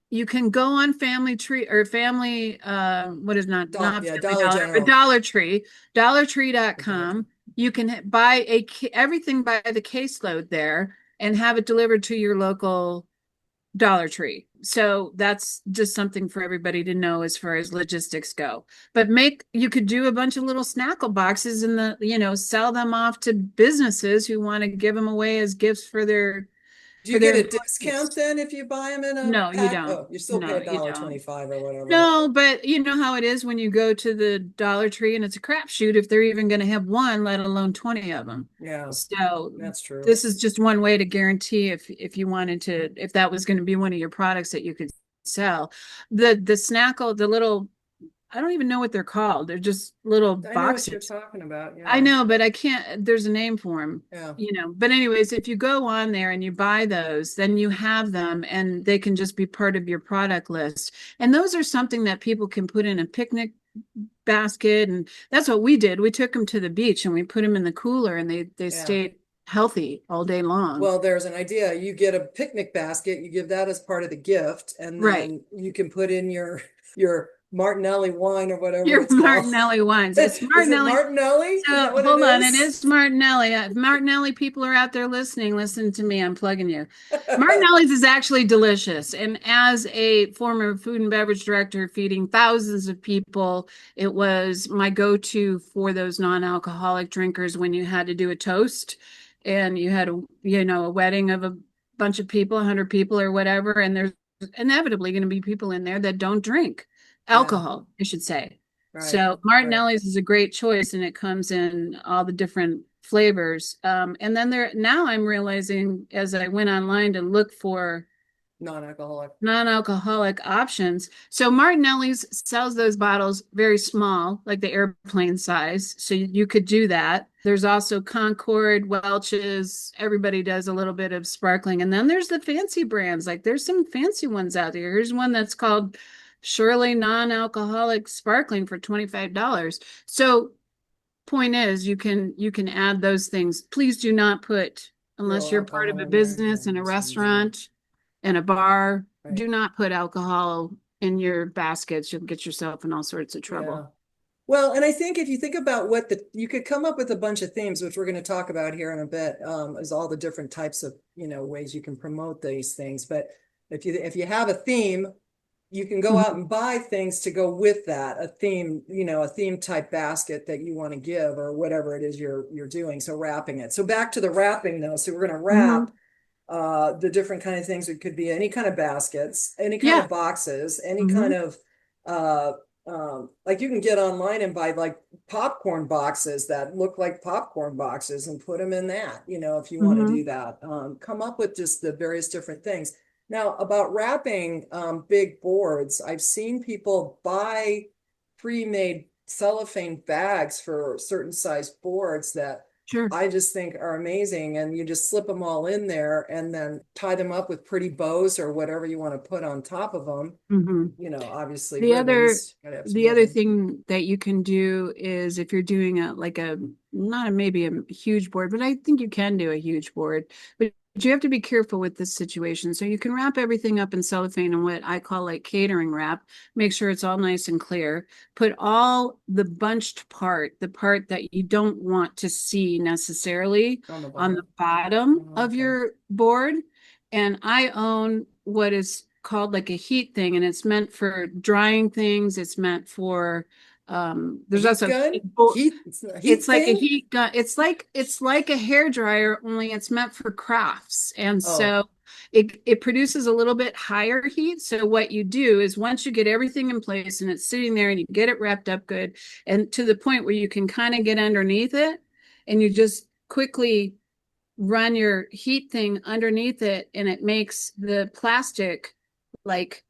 You can go on Family Tree or Family, what is not Yeah, Family Dollar Dollar, but General. Dollar Tree, Or Dollar dollartree.com. General. You can buy everything by the caseload there and have it delivered to your local Dollar Tree. So that's just something for everybody to know as far as logistics go. But you could do a bunch of little snackle boxes and sell them off to businesses who want to give them away as gifts for their Do for you their get a discount employees. then if you buy them in a No, you pack? don't. Oh, you still pay No, a you dollar don't. 25 or whatever. No, but you know how it is when you go to the Dollar Tree and it's a crapshoot if they're even going to have one, let alone 20 of them. Yeah, So that's true. this is just one way to guarantee if you wanted to, if that was going to be one of your products that you could sell. The snackle, the little, I don't even know what they're called. They're just little I know what you're boxes. talking about. I Yeah. know, but I can't, there's a name for them, Yeah. But anyways, if you go on there and you buy those, then you have them and they can just be part of your product list. And those are something that people can put in a picnic basket. And that's what we did. We took them to the beach and we put them in the cooler and they Yeah. stayed healthy all day long. Well, there's an idea. You get a picnic basket, you give that as part of the gift, and Right. then you can put in your Martinelli wine or whatever Your it's called. Martinelli wines. It's Is it Martinelli. Martinelli? Is So that what it hold on, it is? is Martinelli. Martinelli people are out there listening. Listen to me, I'm plugging you. Martinelli's is actually delicious. And as a former food and beverage director feeding thousands of people, it was my go-to for those non-alcoholic drinkers when you had to do a toast and you had a wedding of a bunch of people, 100 people or whatever, and there's inevitably going to be people in there that don't drink Yeah, alcohol, I should say. right, So right. Martinelli's is a great choice, and it comes in all the different flavors. And then now I'm realizing as I went online to look for Non-alcoholic. non-alcoholic options. So Martinelli's sells those bottles very small, like the airplane size. So you could do that. There's also Concord, Welch's. Everybody does a little bit of sparkling. And then there's the fancy brands. Like there's some fancy ones out there. Here's one that's called Shirley Non-Alcoholic Sparkling for $25. So point is you can add those things. Please do not put, Real unless you're part of alcohol a in there. Yeah, business and a that sounds good. restaurant and a bar, Right. do not put alcohol in your baskets. You'll get yourself in all sorts of Yeah. trouble. Well, and I think if you think about you could come up with a bunch of themes, which we're going to talk about here in a bit, is all the different types of, ways you can promote these things. But if you have a theme, you can go out Mhm. and buy things to go with that, a theme type basket that you want to give or whatever it is you're doing. So wrapping it. So back to the wrapping though. So we're going to wrap Mhm. the different kind of things. It could be any kind of baskets, any kind Yeah. of boxes, any kind Hmm. of uh like you can get online and buy like popcorn boxes that look like popcorn boxes and put them in that, if you want to Mm-hmm. do that. Come up with just the various different things. Now, about wrapping big boards, I've seen people buy pre-made cellophane bags for certain size boards that Sure. I just think are amazing. And you just slip them all in there and then tie them up with pretty bows or whatever you want to put on top of them. Mm-hmm. Obviously The other ribbons, gotta have some the other ribbon. thing that you can do is if you're doing a like a not a maybe a huge board, but I think you can do a huge board, but you have to be careful with this situation. So you can wrap everything up in cellophane and what I call like catering wrap, make sure it's all nice and clear. Put all the bunched part, the part that you don't want to see necessarily On the on the bottom. bottom Oh, of okay. your board. And I own what is called like a heat thing, and it's meant for drying things. It's meant for A there's heat also gun? It's a it's heat like a thing? heat gun. It's like a hair dryer, only it's meant for crafts. And Oh, so it produces a little bit higher heat. So what you do is once you get everything in place and it's sitting there and you get it wrapped up good and to the point where you can kind of get underneath it and you just quickly run your heat thing underneath it and it makes the plastic like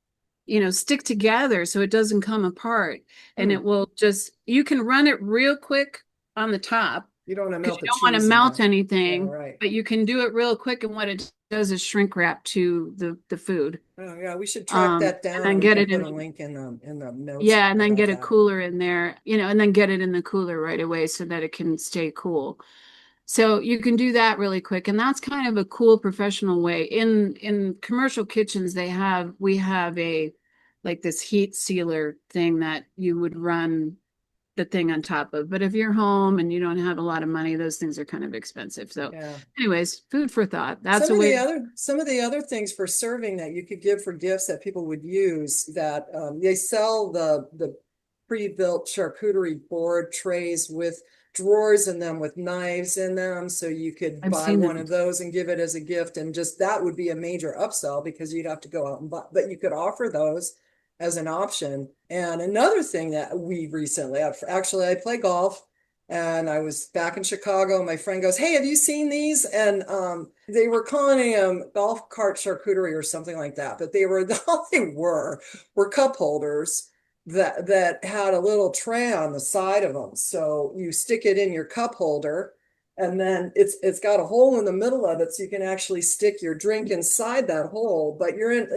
stick together so it doesn't come apart and hmm. it will just you can run it real quick on the top You don't want to because melt you the don't want to cheese in melt there. Yeah, anything, right. but you can do it real quick and what it does is shrink wrap to the food. Oh, yeah, we should track that And down then and we get can it put a in. link in the notes Yeah, and then about get a that. cooler in there, and then get it in the cooler right away so that it can stay cool. So you can do that really quick, and that's kind of a cool professional way. In commercial kitchens, we have a like this heat sealer thing that you would run the thing on top of. But if you're home and you don't have a lot of money, those things are kind of expensive. So, Yeah. anyways, food for thought. That's a way to. Some of the other things for serving that you could give for gifts that people would use that they sell the pre-built charcuterie board trays with drawers in them with knives in them. So you could I've buy seen one of them. those and give it as a gift. And just that would be a major upsell because you'd have to go out and buy, but you could offer those as an option. And another thing that we recently, actually, I play golf and I was back in Chicago. My friend goes, "Hey, have you seen these?" And they were calling them golf cart charcuterie or something like that. But they were all they were cup holders that had a little tray on the side of them. So you stick it in your cup holder, and then it's got a hole in the middle of it, so you can actually stick your drink inside that hole. But you're in,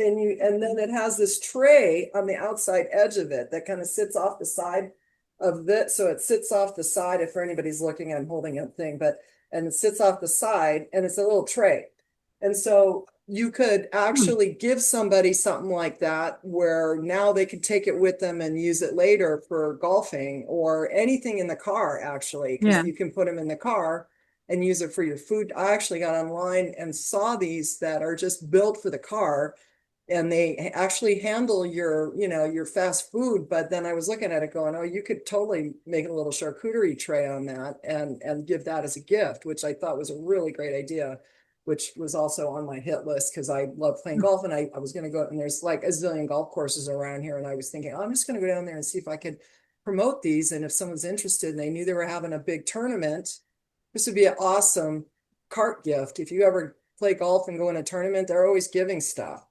and then it has this tray on the outside edge of it that kind of sits off the side of this, so it sits off the side. If for anybody's looking, I'm holding a thing, but and it sits off the side, and it's a little tray, and so you could Hmm. actually give somebody something like that where now they could take it with them and use it later for golfing or anything in the car, actually, because Yeah. you can put them in the car and use it for your food. I actually got online and saw these that are just built for the car and they actually handle your fast food. But then I was looking at it going, oh, you could totally make a little charcuterie tray on that and give that as a gift, which I thought was a really great idea, which was also on my hit list because I love playing golf. And I was going to go, and there's like a zillion golf courses around here, and I was thinking, oh, I'm just going to go down there and see if I could promote these, and if someone's interested and they knew they were having a big tournament, this would be an awesome cart gift. If you ever play golf and go in a tournament, they're always giving stuff.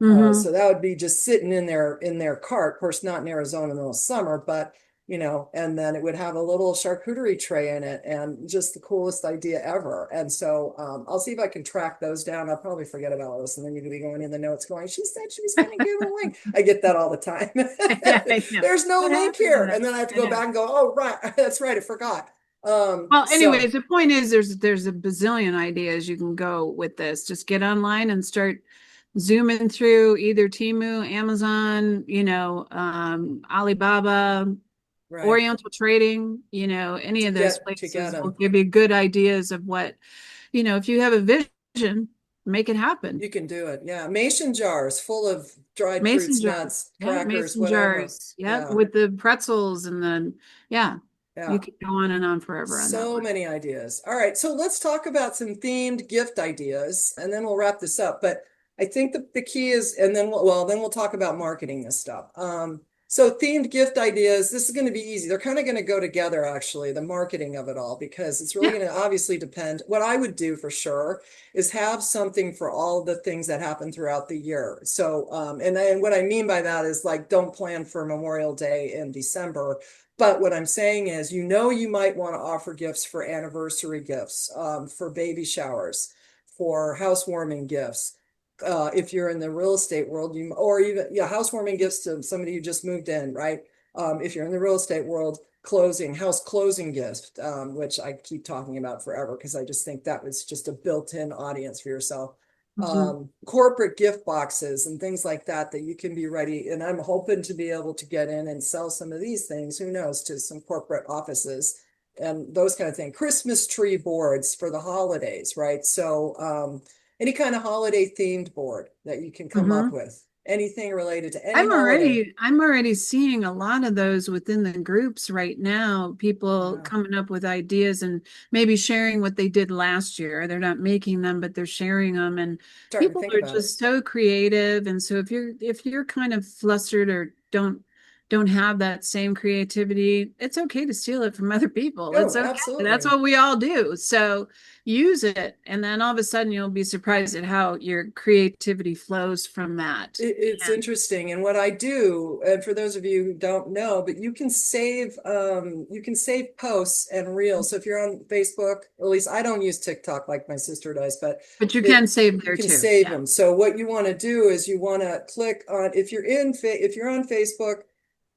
Mm-hmm. So that would be just sitting in their cart. Of course, not in Arizona in the middle of summer, but and then it would have a little charcuterie tray in it, and just the coolest idea ever. And so I'll see if I can track those down. I'll probably forget about this, and then you could be going in the notes going, "She said she was going to give a link." I get that all the time. Yeah, I know. There's no What link happened to here, that? and then I have to I go know. back and go, "Oh, right, that's right, I forgot." Well, So anyways, the point is there's a bazillion ideas you can go with this. Just get online and start zooming through either Temu, Amazon, Alibaba, right Oriental Trading, any of those to get places will them. give you good ideas of what, if you have a vision, make it happen. You can do it. Yeah. Mason jars full of dried Mason fruits, jar. nuts, Yeah, crackers, mason whatever. jars. Yeah, Yeah. with the pretzels and then yeah, you Yeah. could go on and on forever on that So one. many ideas. All right. So let's talk about some themed gift ideas and then we'll wrap this up. But I think the key is, and then then we'll talk about marketing this stuff. So themed gift ideas, this is going to be easy. They're kind of going to go together, actually, the marketing of it all, because it's really Yeah. going to obviously depend. What I would do for sure is have something for all the things that happen throughout the year. So, and what I mean by that is like, don't plan for Memorial Day in December. But what I'm saying is, you might want to offer gifts for anniversary gifts, for baby showers, for housewarming gifts, if you're in the real estate world, or even, yeah, housewarming gifts to somebody who just moved in, right? If you're in the real estate world, house closing gift, which I keep talking about forever because I just think that was just a built-in audience for yourself. Mhm. Corporate gift boxes and things like that you can be ready. And I'm hoping to be able to get in and sell some of these things, who knows, to some corporate offices and those kind of things. Christmas tree boards for the holidays, right? So, any kind of holiday themed board that you can come up Mhm. with, anything related to any holiday. I'm already seeing a lot of those within the groups right now, people Yeah, coming up with ideas and maybe sharing what they did last year. They're not making them, but they're sharing them, and starting to people think are about it. just so creative. And so if you're kind of flustered or don't have that same creativity, it's okay to steal it from other people. It's Oh, okay. That's absolutely. what we all do. So use it, and then all of a sudden you'll be surprised at how your creativity flows from that. It's interesting. And what I do, and for those of you who don't know, but you can save posts and reels. So if you're on Facebook, at least I don't use TikTok like my sister does, but But you can save you there can too. save Yeah. them. So what you want to do is you want to click on, if you're on Facebook,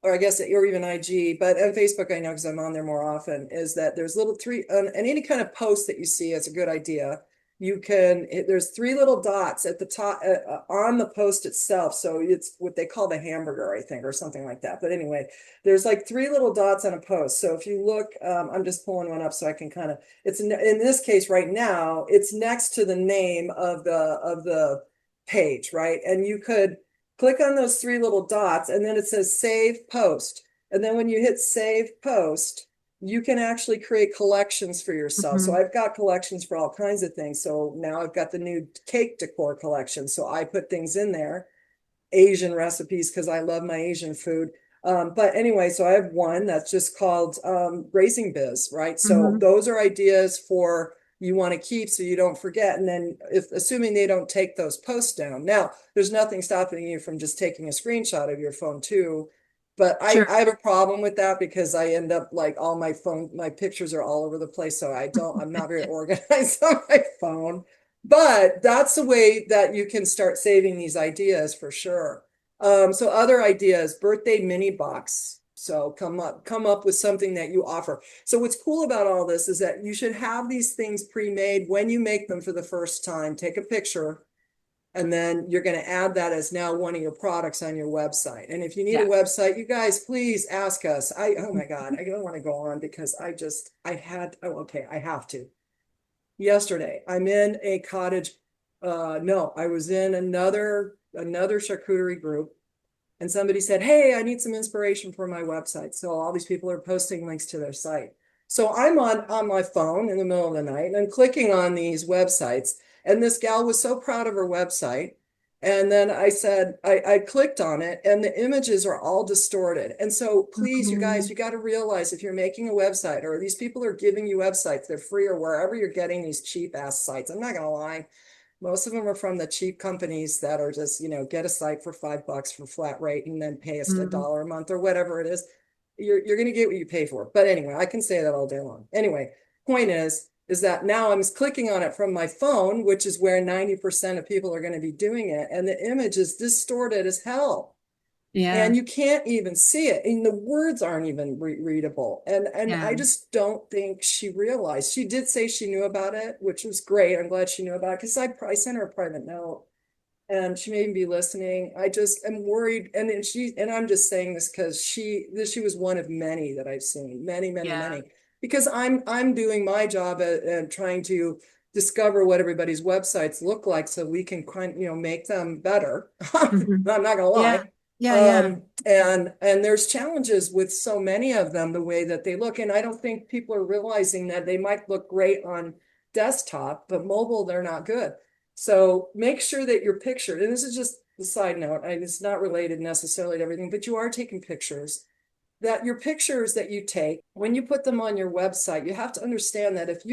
or I guess, or even IG, but on Facebook, I know because I'm on there more often, is that there's little three, and any kind of post that you see, it's a good idea. There's three little dots at the top, on the post itself. So it's what they call the hamburger, I think, or something like that. But anyway, there's like three little dots on a post. So if you look, I'm just pulling one up so I can kind of, in this case right now, it's next to the name of the page, right? And you could click on those three little dots, and then it says save post. And then when you hit save post, you can actually create collections for yourself. So Mhm. I've got collections for all kinds of things. So now I've got the new cake decor collection. So I put things in there, Asian recipes, because I love my Asian food. But anyway, so I have one that's just called Raising Biz, right? So Mhm. those are ideas for you want to keep so you don't forget. And then assuming they don't take those posts down. Now, there's nothing stopping you from just taking a screenshot of your phone too. But Sure. I have a problem with that because I end up like my pictures are all over the place. So I'm not very organized on my phone. But that's the way that you can start saving these ideas for sure. So other ideas, birthday mini box. So come up with something that you offer. So what's cool about all this is that you should have these things pre-made when you make them for the first time. Take a picture, and then you're going to add that as now one of your products on your website. And if you need a Yeah. website, you guys please ask us. Oh my God, I don't want to go on because I have to. Yesterday, I'm in a cottage. No, I was in another charcuterie group, and somebody said, "Hey, I need some inspiration for my website." So all these people are posting links to their site. So I'm on my phone in the middle of the night and I'm clicking on these websites. And this gal was so proud of her website. And then I clicked on it and the images are all distorted. And so please, you guys, Mhm. you got to realize if you're making a website or these people are giving you websites, they're free or wherever you're getting these cheap ass sites. I'm not going to lie. Most of them are from the cheap companies that are just, get a site for $5 for flat rate and then pay us a Mhm. dollar a month or whatever it is. You're going to get what you pay for. But anyway, I can say that all day long. Anyway, point is that now I'm clicking on it from my phone, which is where 90% of people are going to be doing it. And the image is distorted as hell Yeah. and you can't even see it and the words aren't even readable, and Yeah. I just don't think she realized. She did say she knew about it, which was great. I'm glad she knew about it because I sent her a private note and she may even be listening. I just am worried, and I'm just saying this because she was one of many that I've seen, Yeah. many, because I'm doing my job at trying to discover what everybody's websites look like so we can make them better. I'm Mhm. not gonna Yeah. lie. Yeah. Yeah. And there's challenges with so many of them, the way that they look. And I don't think people are realizing that they might look great on desktop, but mobile, they're not good. So make sure that your picture, and this is just the side note, it's not related necessarily to everything, but you are taking pictures. That your pictures that you take, when you put them on your website, you have to understand that if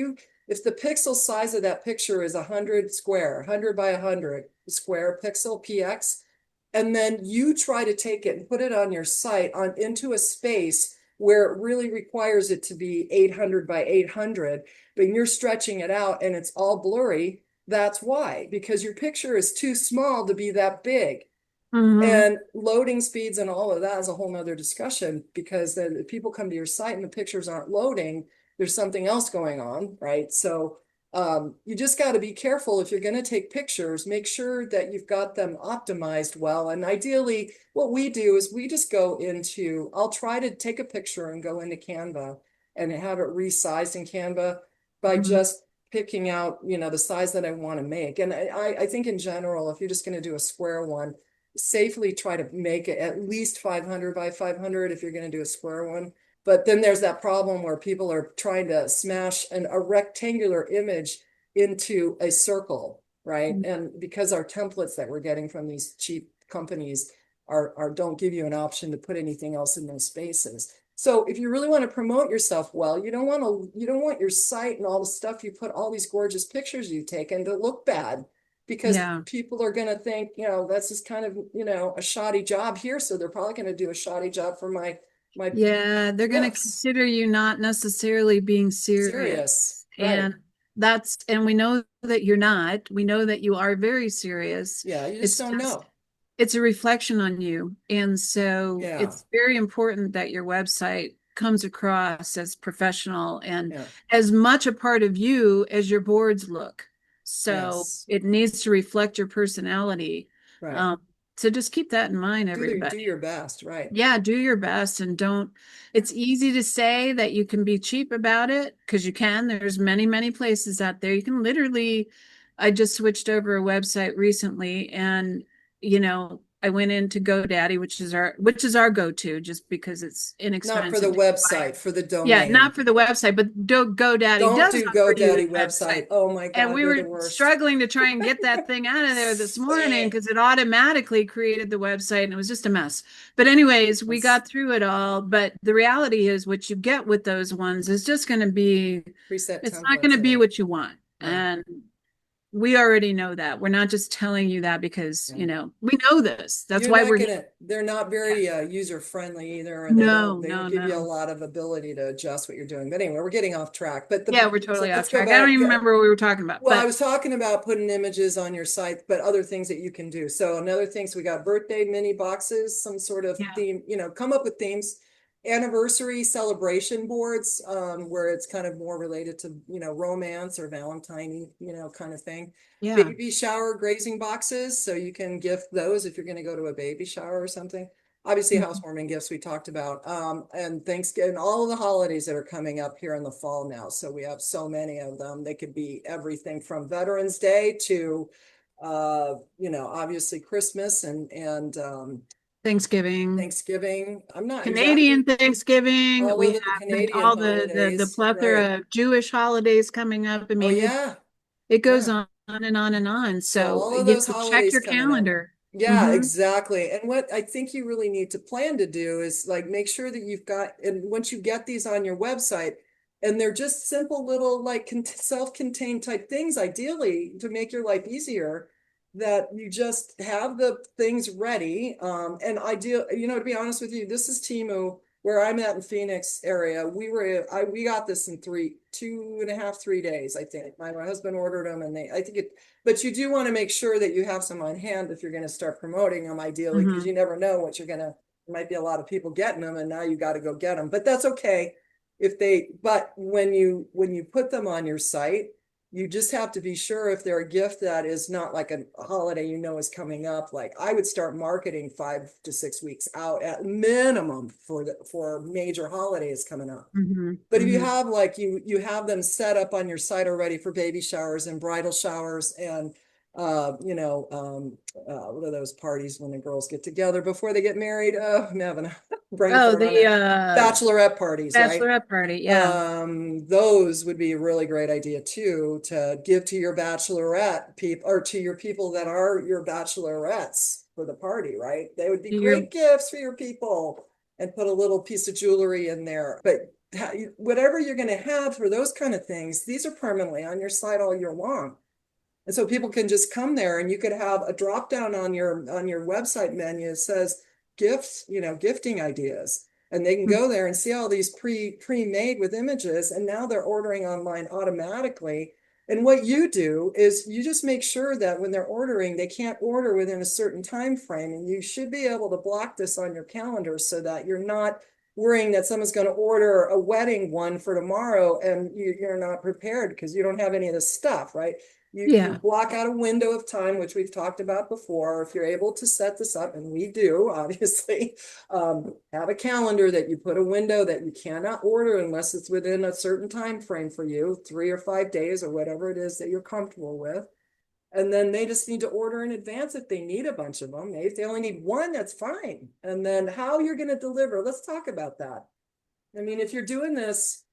the pixel size of that picture is 100 square, 100 by 100 square pixel px, and then you try to take it and put it on your site into a space where it really requires it to be 800 by 800, but you're stretching it out and it's all blurry, that's why, because your picture is too small to be that big. Mm-hmm. And loading speeds and all of that is a whole nother discussion, because then if people come to your site and the pictures aren't loading, there's something else going on, right? So you just got to be careful if you're going to take pictures, make sure that you've got them optimized well. And ideally, what we do is we just go into, I'll try to take a picture and go into Canva and have it resized in Canva by Mm-hmm. just picking out, the size that I want to make. And I think in general, if you're just going to do a square one, safely try to make it at least 500 by 500 if you're going to do a square one. But then there's that problem where people are trying to smash a rectangular image into a circle, right? And because our templates that we're getting from these cheap companies are don't give you an option to put anything else in those spaces. So if you really want to promote yourself well, you don't want your site and all the stuff you put, all these gorgeous pictures you've taken, to look bad, because Yeah. people are going to think, that's just kind of, a shoddy job here. So they're probably going to do a shoddy job for my Yeah, they're going to gifts. consider you not necessarily being serious. Serious. Right. And and we know that you're not. We know that you are very serious. Yeah. You just It's don't just, know. it's a reflection on you. And so Yeah. it's very important that your website comes across as professional and Yeah. as much a part of you as your boards look. So Yes. it needs to reflect your personality. Right. Um, so just keep that in mind, Do everybody. your best. Right. Yeah, do your best and don't. It's easy to say that you can be cheap about it because you can. There's many, many places out there. You can literally, I just switched over a website recently and I went into GoDaddy, which is our go-to just because it's Not for the inexpensive to buy. website, for the Yeah, domain. not for the website, but GoDaddy Don't does do offer you the GoDaddy website. website. Oh my And God, we they're were the worst. struggling to try and get that thing out of there this morning because it automatically created the website and it was just a mess. But anyways, we That's got through it all. But the reality is what you get with those ones is just going to be, preset it's not going templates to that be are, what you want. yeah. And we already know that. We're not just telling you that because, Yeah. we know this. That's You're why not we're here. gonna, they're not Yeah. very user friendly either, and No, they don't no, give you a no. lot of ability to adjust what you're doing. But anyway, we're getting off track. But Yeah, we're so totally off let's go track. I don't back. even remember what we were talking about, Well, I but was talking about putting images on your site, but other things that you can do. So another thing, so we got birthday mini boxes, some sort of yeah. theme, come up with themes, anniversary celebration boards, where it's kind of more related to, romance or Valentine, kind of thing. Yeah. Baby shower grazing boxes, so you can gift those if you're going to go to a baby shower or something. Obviously, housewarming gifts we talked about, and Thanksgiving, all of the holidays that are coming up here in the fall now. So we have so many of them. They could be everything from Veterans Day to, obviously Christmas and Thanksgiving. Thanksgiving. I'm not exactly Canadian Thanksgiving. all We of the have Canadian all the holidays, right? plethora of Jewish holidays coming up. I Oh mean, yeah, it goes yeah. on and on and on. So So, all of those check holidays your coming up. calendar. Yeah, Hmm. exactly. And what I think you really need to plan to do is like make sure that you've got, and once you get these on your website, and they're just simple little like self-contained type things, ideally to make your life easier, that you just have the things ready. And ideal, to be honest with you, this is Temu where I'm at in Phoenix area. We got this in 2.5, 3 days, I think. My husband ordered them and I think but you do want to make sure that you have some on hand if you're going to start promoting them, ideally, because Hmm. you never know what you're going to, there might be a lot of people getting them and now you got to go get them, but that's okay. But when you put them on your site, you just have to be sure if they're a gift that is not like a holiday is coming up. Like I would start marketing 5 to 6 weeks out at minimum for major holidays coming up. Hmm. But if you Hmm. have like you have them set up on your site already for baby showers and bridal showers and what are those parties when the girls get together before they get married? I'm having a brain Oh, fart on the that. Bachelorette parties, right? bachelorette party. Yeah. Those would be a really great idea too, to give to your bachelorette people or to your people that are your bachelorettes. for the party, right? They would be You're great gifts for your people and put a little piece of jewelry in there. But whatever you're going to have for those kind of things, these are permanently on your site all year long. And so people can just come there, and you could have a drop down on your website menu that says gifts, gifting ideas. And they can go there and see all these pre-made with images, and now they're ordering online automatically. And what you do is you just make sure that when they're ordering, they can't order within a certain time frame. And you should be able to block this on your calendar so that you're not worrying that someone's going to order a wedding one for tomorrow and you're not prepared because you don't have any of the stuff, right? You yeah. block out a window of time, which we've talked about before. If you're able to set this up, and we do, obviously, have a calendar that you put a window that you cannot order unless it's within a certain time frame for you, 3 or 5 days or whatever it is that you're comfortable with. And then they just need to order in advance if they need a bunch of them. If they only need one, that's fine. And then how you're going to deliver, let's talk about that. I mean, if you're doing this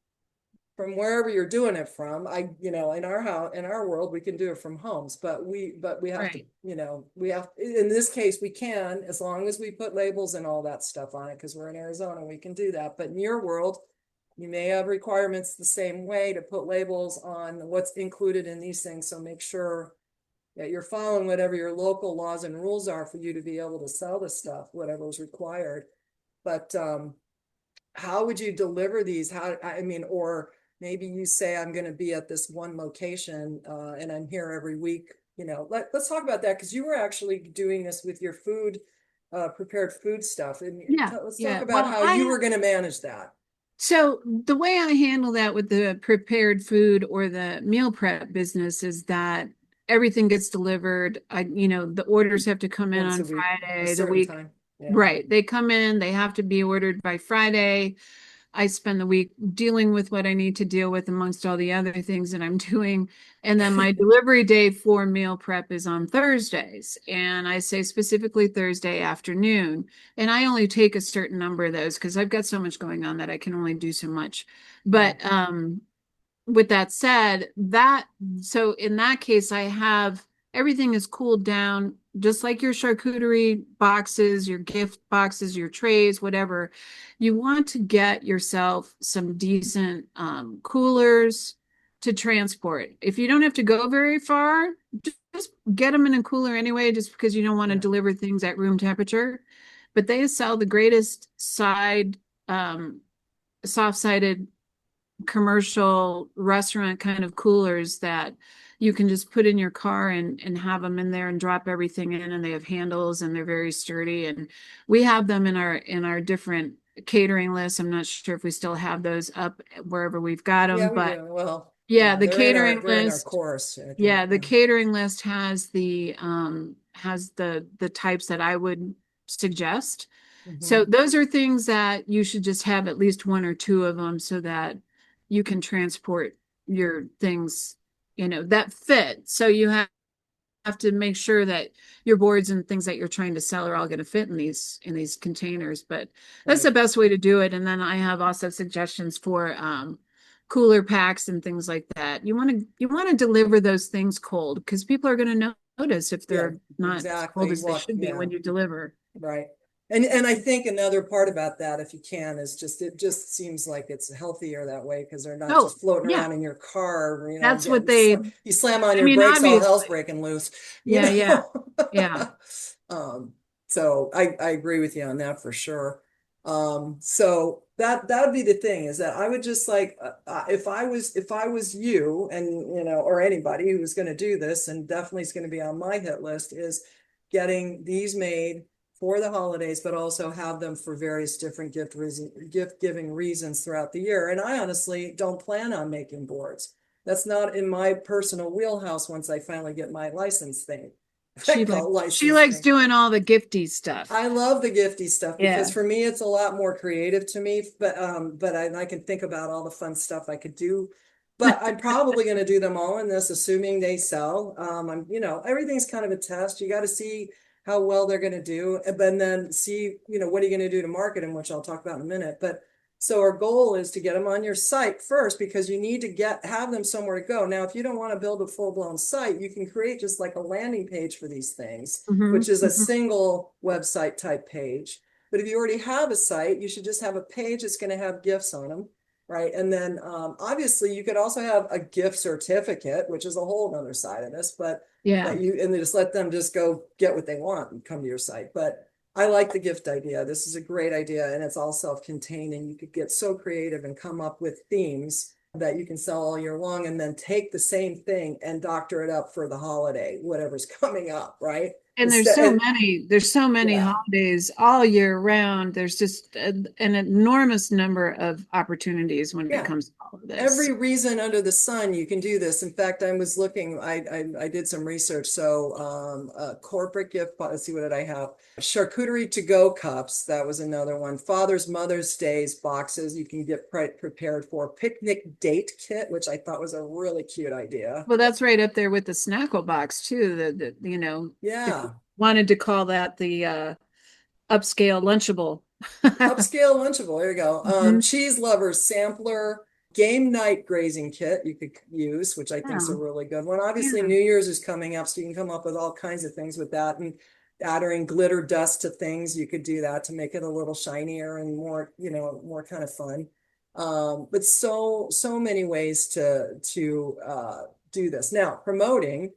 from wherever you're doing it from, in our house, in our world, we can do it from homes, but we have to, Right. we have, in this case, we can, as long as we put labels and all that stuff on it, because we're in Arizona, we can do that. But in your world, you may have requirements the same way to put labels on what's included in these things. So make sure that you're following whatever your local laws and rules are for you to be able to sell the stuff, whatever is required. But how would you deliver these? Or maybe you say, I'm going to be at this one location and I'm here every week. Let's talk about that, because you were actually doing this with your food, prepared food stuff. And Yeah. let's talk Yeah. about Well, how you were going to manage that. so the way I handle that with the prepared food or the meal prep business is that everything gets delivered. The orders have to come in Once on a week, a Friday, the certain week. time. Yeah. Right. They come in, they have to be ordered by Friday. I spend the week dealing with what I need to deal with amongst all the other things that I'm doing. And then my delivery day for meal prep is on Thursdays. And I say specifically Thursday afternoon. And I only take a certain number of those because I've got so much going on that I can only do so much. Yeah. But with that said, so in that case, I have everything is cooled down, just like your charcuterie boxes, your gift boxes, your trays, whatever. You want to get yourself some decent coolers to transport. If you don't have to go very far, just get them in a cooler anyway, just because you don't want to Yeah. deliver things at room temperature. But they sell the greatest soft-sided commercial restaurant kind of coolers that you can just put in your car and have them in there and drop everything in, and they have handles and they're very sturdy, and we have them in our different catering lists. I'm not sure if we still have those up wherever we've got them, Yeah, we but do. Well, yeah, yeah, the catering they're in our list. course, I think. Yeah, the Yeah. catering list has the types that I would suggest. So Mm-hmm. those are things that you should just have at least one or two of them so that you can transport your things, that fit. So you have to make sure that your boards and things that you're trying to sell are all going to fit in these containers. But that's Right. the best way to do it. And then I have also suggestions for cooler packs and things like that. You want to deliver those things cold because people are going to notice if Yeah, they're not as cold exactly. as they Well, should be yeah. when you deliver. Right. And I think another part about that, if you can, is it just seems like it's healthier that way, because they're not Oh, just floating yeah, around in your car, that's what getting they, you slam on I your mean, brakes, all hell's obviously. breaking loose, you Yeah, yeah, know. yeah. Um, so I agree with you on that for sure. So that would be the thing, is that I would just like, if I was you, and or anybody who was going to do this, and definitely is going to be on my hit list, is getting these made for the holidays, but also have them for various different gift giving reasons throughout the year. And I honestly don't plan on making boards. That's not in my personal wheelhouse once I finally get my license thing. I She call like it she license likes thing. doing all the gifty stuff. I love the gifty stuff, because Yeah. for me it's a lot more creative to me. But I can think about all the fun stuff I could do. But I'm probably going to do them all in this, assuming they sell. Everything's kind of a test. You got to see how well they're going to do, and then see, what are you going to do to market them, which I'll talk about in a minute. But So our goal is to get them on your site first, because you need to have them somewhere to go. Now, if you don't want to build a full-blown site, you can create just like a landing page for these things, which is a single website type page. But if you already have a site, you should just have a page that's going to have gifts on them, right? And then obviously you could also have a gift certificate, which is a whole other side of this, but Yeah. and then just let them just go get what they want and come to your site. But I like the gift idea. This is a great idea, and it's all self-contained, and you could get so creative and come up with themes that you can sell all year long, and then take the same thing and doctor it up for the holiday, whatever's coming up, right? And there's so many Yeah. holidays all year round. There's just an enormous number of opportunities when it Yeah. comes to all of this. Every reason under the sun you can do this. In fact, I was looking, I did some research. So a corporate gift, let's see, what did I have? Charcuterie to go cups. That was another one. Mother's Days boxes you can get prepared for. Picnic date kit, which I thought was a really cute idea. Well, that's right up there with the Snackle box too. Yeah. If you wanted to call that the upscale lunchable. Upscale lunchable. There you go. Mhm. Cheese lovers sampler, game night grazing kit you could use, which I think is a Yeah. really good one. Obviously, Yeah. New Year's is coming up, so you can come up with all kinds of things with that, and adding glitter dust to things. You could do that to make it a little shinier and more, more kind of fun. But so many ways to do this. Now, promoting,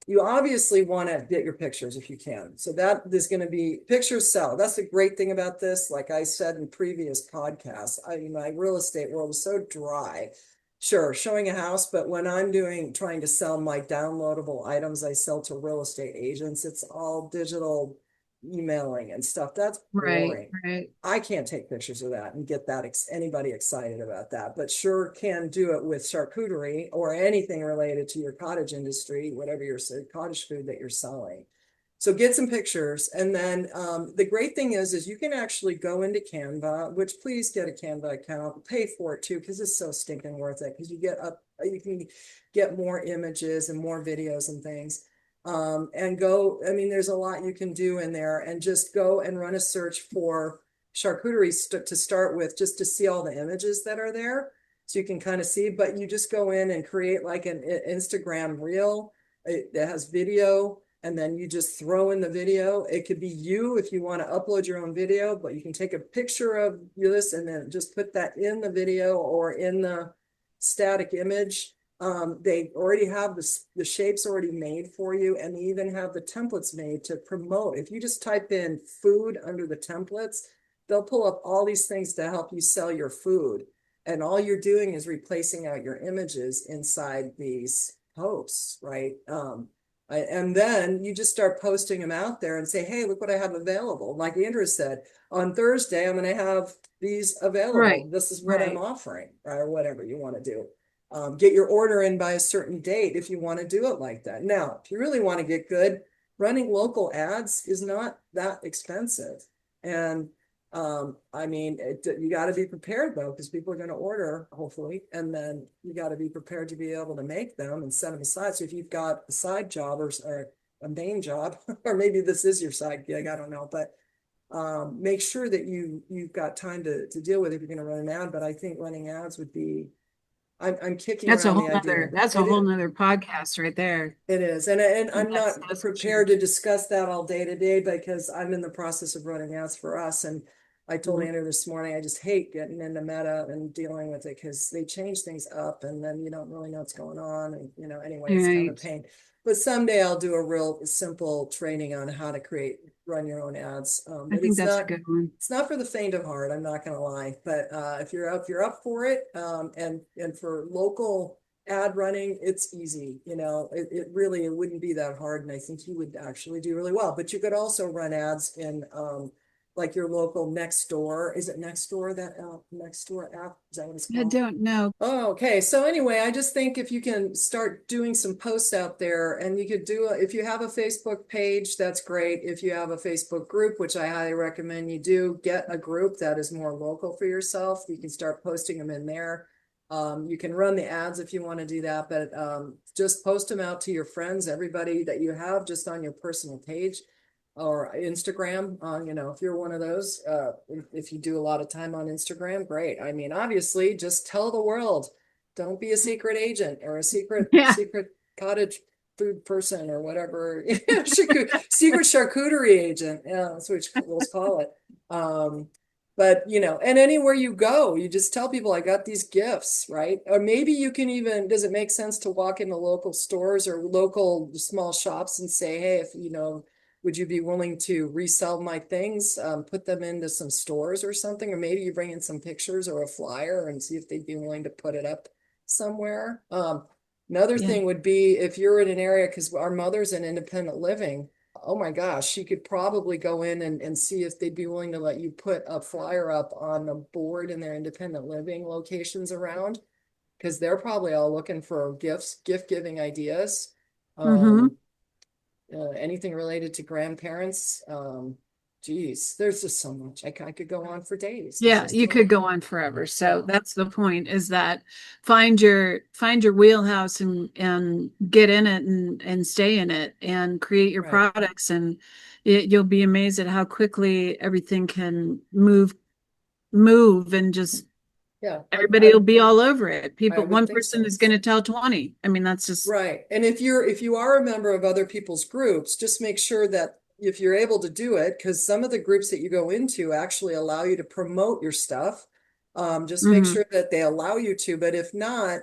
you obviously want to get your pictures if you can. So that is going to be pictures sell. That's the great thing about this. Like I said in previous podcasts, my real estate world is so dry. Sure, showing a house, but when I'm trying to sell my downloadable items I sell to real estate agents, it's all digital emailing and stuff. That's Right, boring. right. I can't take pictures of that and get anybody excited about that, but sure can do it with charcuterie or anything related to your cottage industry, whatever your cottage food that you're selling. So get some pictures, and then the great thing is you can actually go into Canva, which please get a Canva account, pay for it too, because it's so stinking worth it. Because you can get more images and more videos and things. And go, there's a lot you can do in there, and just go and run a search for charcuterie to start with, just to see all the images that are there. So you can kind of see, but you just go in and create like an Instagram reel that has video, and then you just throw in the video. It could be you if you want to upload your own video, but you can take a picture of this and then just put that in the video or in the static image. They already have the shapes already made for you, and they even have the templates made to promote. If you just type in food under the templates, they'll pull up all these things to help you sell your food. And all you're doing is replacing out your images inside these posts, right? And then you just start posting them out there and say, hey, look what I have available. Like Andrew said, on Thursday, I'm going to have these available. Right, This is what I'm right. offering, right? Or whatever you want to do. Get your order in by a certain date if you want to do it like that. Now, if you really want to get good, running local ads is not that expensive. And you got to be prepared though, because people are going to order, hopefully, and then you got to be prepared to be able to make them and set them aside. So if you've got a side job or a main job, or maybe this is your side gig, I don't know, but make sure that you've got time to deal with it if you're going to run an ad. But I think running ads would be, I'm kicking around the idea. That's a whole nother podcast right there. It is. And I'm That's not for prepared sure. to discuss that all day to day, because I'm in the process of running ads for us. And I told Mhm. Andrew this morning, I just hate getting into Meta and dealing with it, because they change things up and then you don't really know what's going on. And, anyway, it's kind of a Right. pain. But someday I'll do a real simple training on how to run your own ads. I But think that's a good one. it's not for the faint of heart. I'm not going to lie. But if you're up for it, and for local ad running, it's easy. It really, it wouldn't be that hard, and I think you would actually do really well. But you could also run ads in like your local next door. Is it next door, that next door app? Is that what it's I called? don't know. Oh, okay. So anyway, I just think if you can start doing some posts out there, and you could if you have a Facebook page, that's great. If you have a Facebook group, which I highly recommend you do, get a group that is more local for yourself. You can start posting them in there. You can run the ads if you want to do that, but just post them out to your friends, everybody that you have, just on your personal page. or Instagram. If you're one of those, if you do a lot of time on Instagram, great. I mean, obviously, just tell the world. Don't be a secret agent or a Yeah. secret cottage food person or whatever. Secret charcuterie agent. Yeah, that's what we'll call it. But and anywhere you go, you just tell people I got these gifts, right? Or maybe you can even, does it make sense to walk into local stores or local small shops and say, hey, if would you be willing to resell my things, put them into some stores or something? Or maybe you bring in some pictures or a flyer and see if they'd be willing to put it up somewhere. Another Yeah. thing would be if you're in an area, because our mother's in independent living, oh my gosh, she could probably go in and see if they'd be willing to let you put a flyer up on a board in their independent living locations around, because they're probably all looking for gift giving ideas. Mm-hmm. Anything related to grandparents. Geez, there's just so much. I could go on for days. There's Yeah, just you too could much. go on forever. So Yeah, that's the point, is that find your wheelhouse and get in it and stay in it and create your right. products, and you'll be amazed at how quickly everything can move and just Yeah, everybody will be all over it. I People, would one think person so. is going to tell 20. I mean, that's just Right. And if you are a member of other people's groups, just make sure that if you're able to do it, because some of the groups that you go into actually allow you to promote your stuff. Just make mhm. sure that they allow you to, but if not,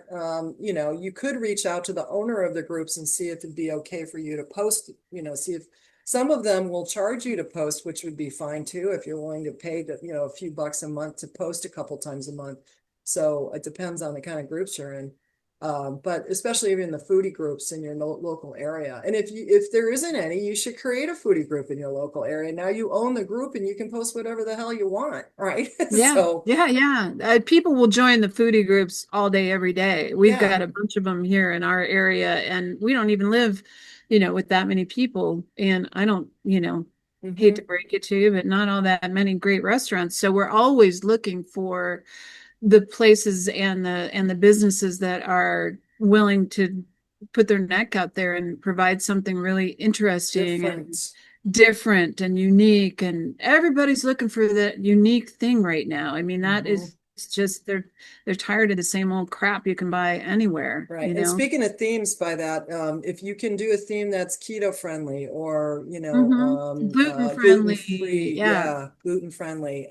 you could reach out to the owner of the groups and see if it'd be okay for you to post, see if some of them will charge you to post, which would be fine too, if you're willing to pay a few bucks a month to post a couple times a month. So it depends on the kind of groups you're in. But especially in the foodie groups in your local area. And if there isn't any, you should create a foodie group in your local area. Now you own the group and you can post whatever the hell you want, right? Yeah, So yeah, yeah. People will join the foodie groups all day, every day. We've yeah. got a bunch of them here in our area, and we don't even live, with that many people. And I don't, hate to Hmm. break it to you, but not all that many great restaurants. So we're always looking for the places and the businesses that are willing to put their neck out there and provide something really interesting and Different. different and unique, and everybody's looking for that unique thing right now. I mean, that Hmm. is just they're tired of the same old crap you can buy anywhere, Right. And speaking of themes by that, if you can do a theme that's keto friendly or, Gluten gluten friendly. free, Yeah. yeah, gluten friendly,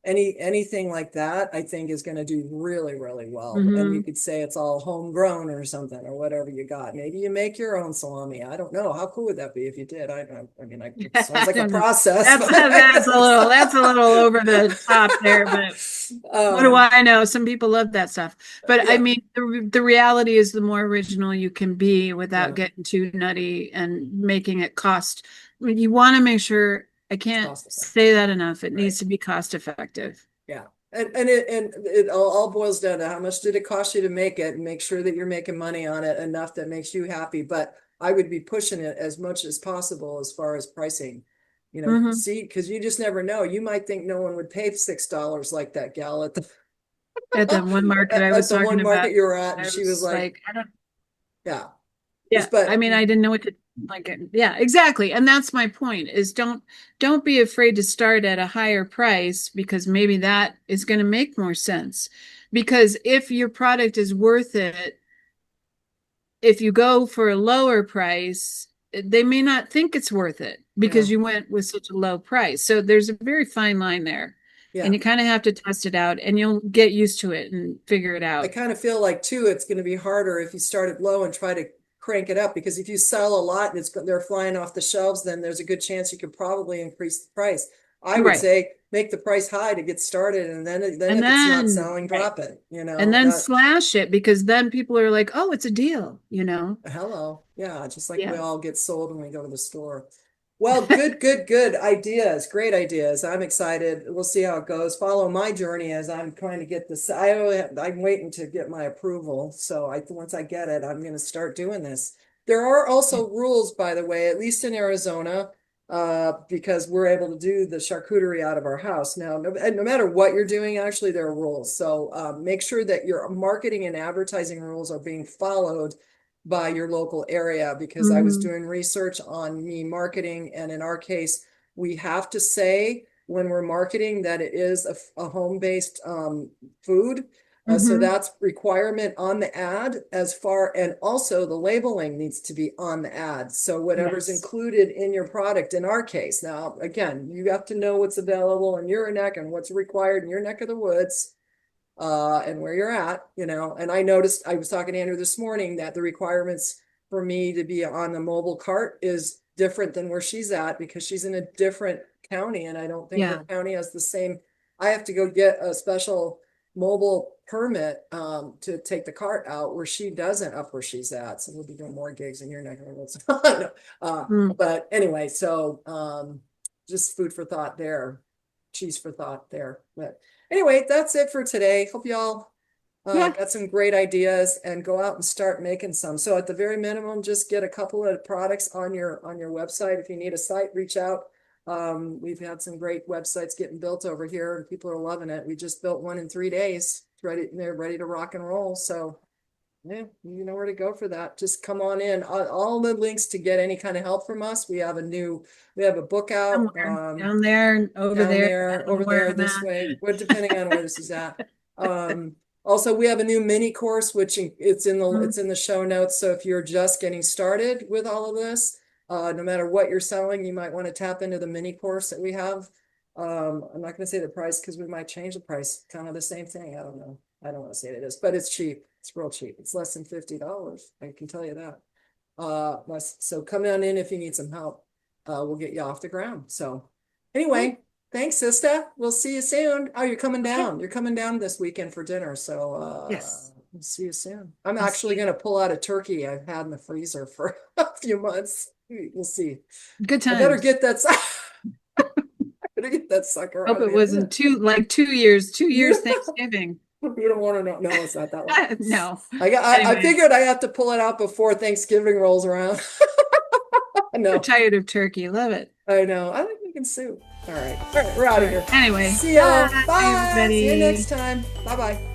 anything like that, I think is going to do really, really well. And you hmm could say it's all homegrown or something or whatever you got. Maybe you make your own salami. I don't know. How cool would that be if you did? I mean, it sounds I like a don't know. process, That's but that's a little over the top there, but what do um, I know? Some people love that stuff. But I yeah, mean, the reality is the more original you can be without yeah, getting too nutty and making it cost. I mean, you want to make sure, I it's can't cost effective, say that enough. It right? needs to be cost effective. Yeah. And it all boils down to how much did it cost you to make it and make sure that you're making money on it enough that makes you happy. But I would be pushing it as much as possible as far as pricing. hmm See, because you just never know. You might think no one would pay $6 like that gal at the At the one market I at was the talking one about, market you were at, and I she was was like, like, I don't, yeah. yeah, Just I but mean, I didn't know what to like. Yeah, exactly. And that's my point, is don't be afraid to start at a higher price, because maybe that is going to make more sense. Because if your product is worth it, if you go for a lower price, they may not think it's worth it because yeah, you went with such a low price. So there's a very fine line there. And yeah. you kind of have to test it out, and you'll get used to it and figure it I out. kind of feel like too, it's going to be harder if you start it low and try to crank it up, because if you sell a lot and they're flying off the shelves, then there's a good chance you could probably increase the price. I would Right. say make the price high to get started, and then And if it's not then, selling, right. drop it. And then That slash it, because then people are like, oh, it's a deal. hello. Yeah, just like we Yeah. all get sold when we go to the store. Well, good, good, good ideas. Great ideas. I'm excited. We'll see how it goes. Follow my journey as I'm trying to get this. I'm waiting to get my approval. So once I get it, I'm going to start doing this. There are also rules, by the way, at least in Arizona, because we're able to do the charcuterie out of our house. Now, no matter what you're doing, actually, there are rules. So make sure that your marketing and advertising rules are being followed by your local area, because I was doing research on me marketing. And in our case, we have to say when we're marketing that it is a home-based food. So that's requirement on the ad and also the labeling needs to be on the ad. So whatever's included in your product in our case. Now, again, you have to know what's available in your neck and what's required in your neck of the woods, and where you're at, and I noticed, I was talking to Andrew this morning, that the requirements for me to be on the mobile cart is different than where she's at, because she's in a different county. And I don't think her county has the same, I have to go get a special mobile permit to take the cart out, where she doesn't up where she's at. So we'll be doing more gigs in your neck of the woods. But anyway, so just food for thought there, cheese for thought there. But anyway, that's it for today. Hope y'all got some great ideas, and go out and start making some. So at the very minimum, just get a couple of products on your website. If you need a site, reach out. We've had some great websites getting built over here, and people are loving it. We just built one in 3 days. They're ready to rock and roll. So yeah, you know where to go for that. Just come on in. All the links to get any kind of help from us. We have a book out down there, over there, this way. Well, depending on where this is at. Also, we have a new mini course, which it's in the show notes. So if you're just getting started with all of this, no matter what you're selling, you might want to tap into the mini course that we have. I'm not going to say the price, because we might change the price. Kind of the same thing. I don't know. I don't want to say it is, but it's cheap. It's real cheap. It's less than $50. I can tell you that. So come on in if you need some help. We'll get you off the ground. So anyway, thanks, Sista. We'll see you soon. Oh, you're coming down. Okay. You're coming down this weekend for dinner. So yes, we'll see you soon. I'm actually going to pull out a turkey I've had in the freezer for a few months. We'll see. Good time. I better get that. Better get that sucker. Hope it wasn't 2 years. 2 years Thanksgiving. You don't want to know. No, it's not that one. No. I figured I have to pull it out before Thanksgiving rolls around. No. I'm tired of turkey. Love it. I know. I like making soup. All right. We're out of here. Anyway. See ya. Bye. Bye, everybody. See you next time. Bye-bye.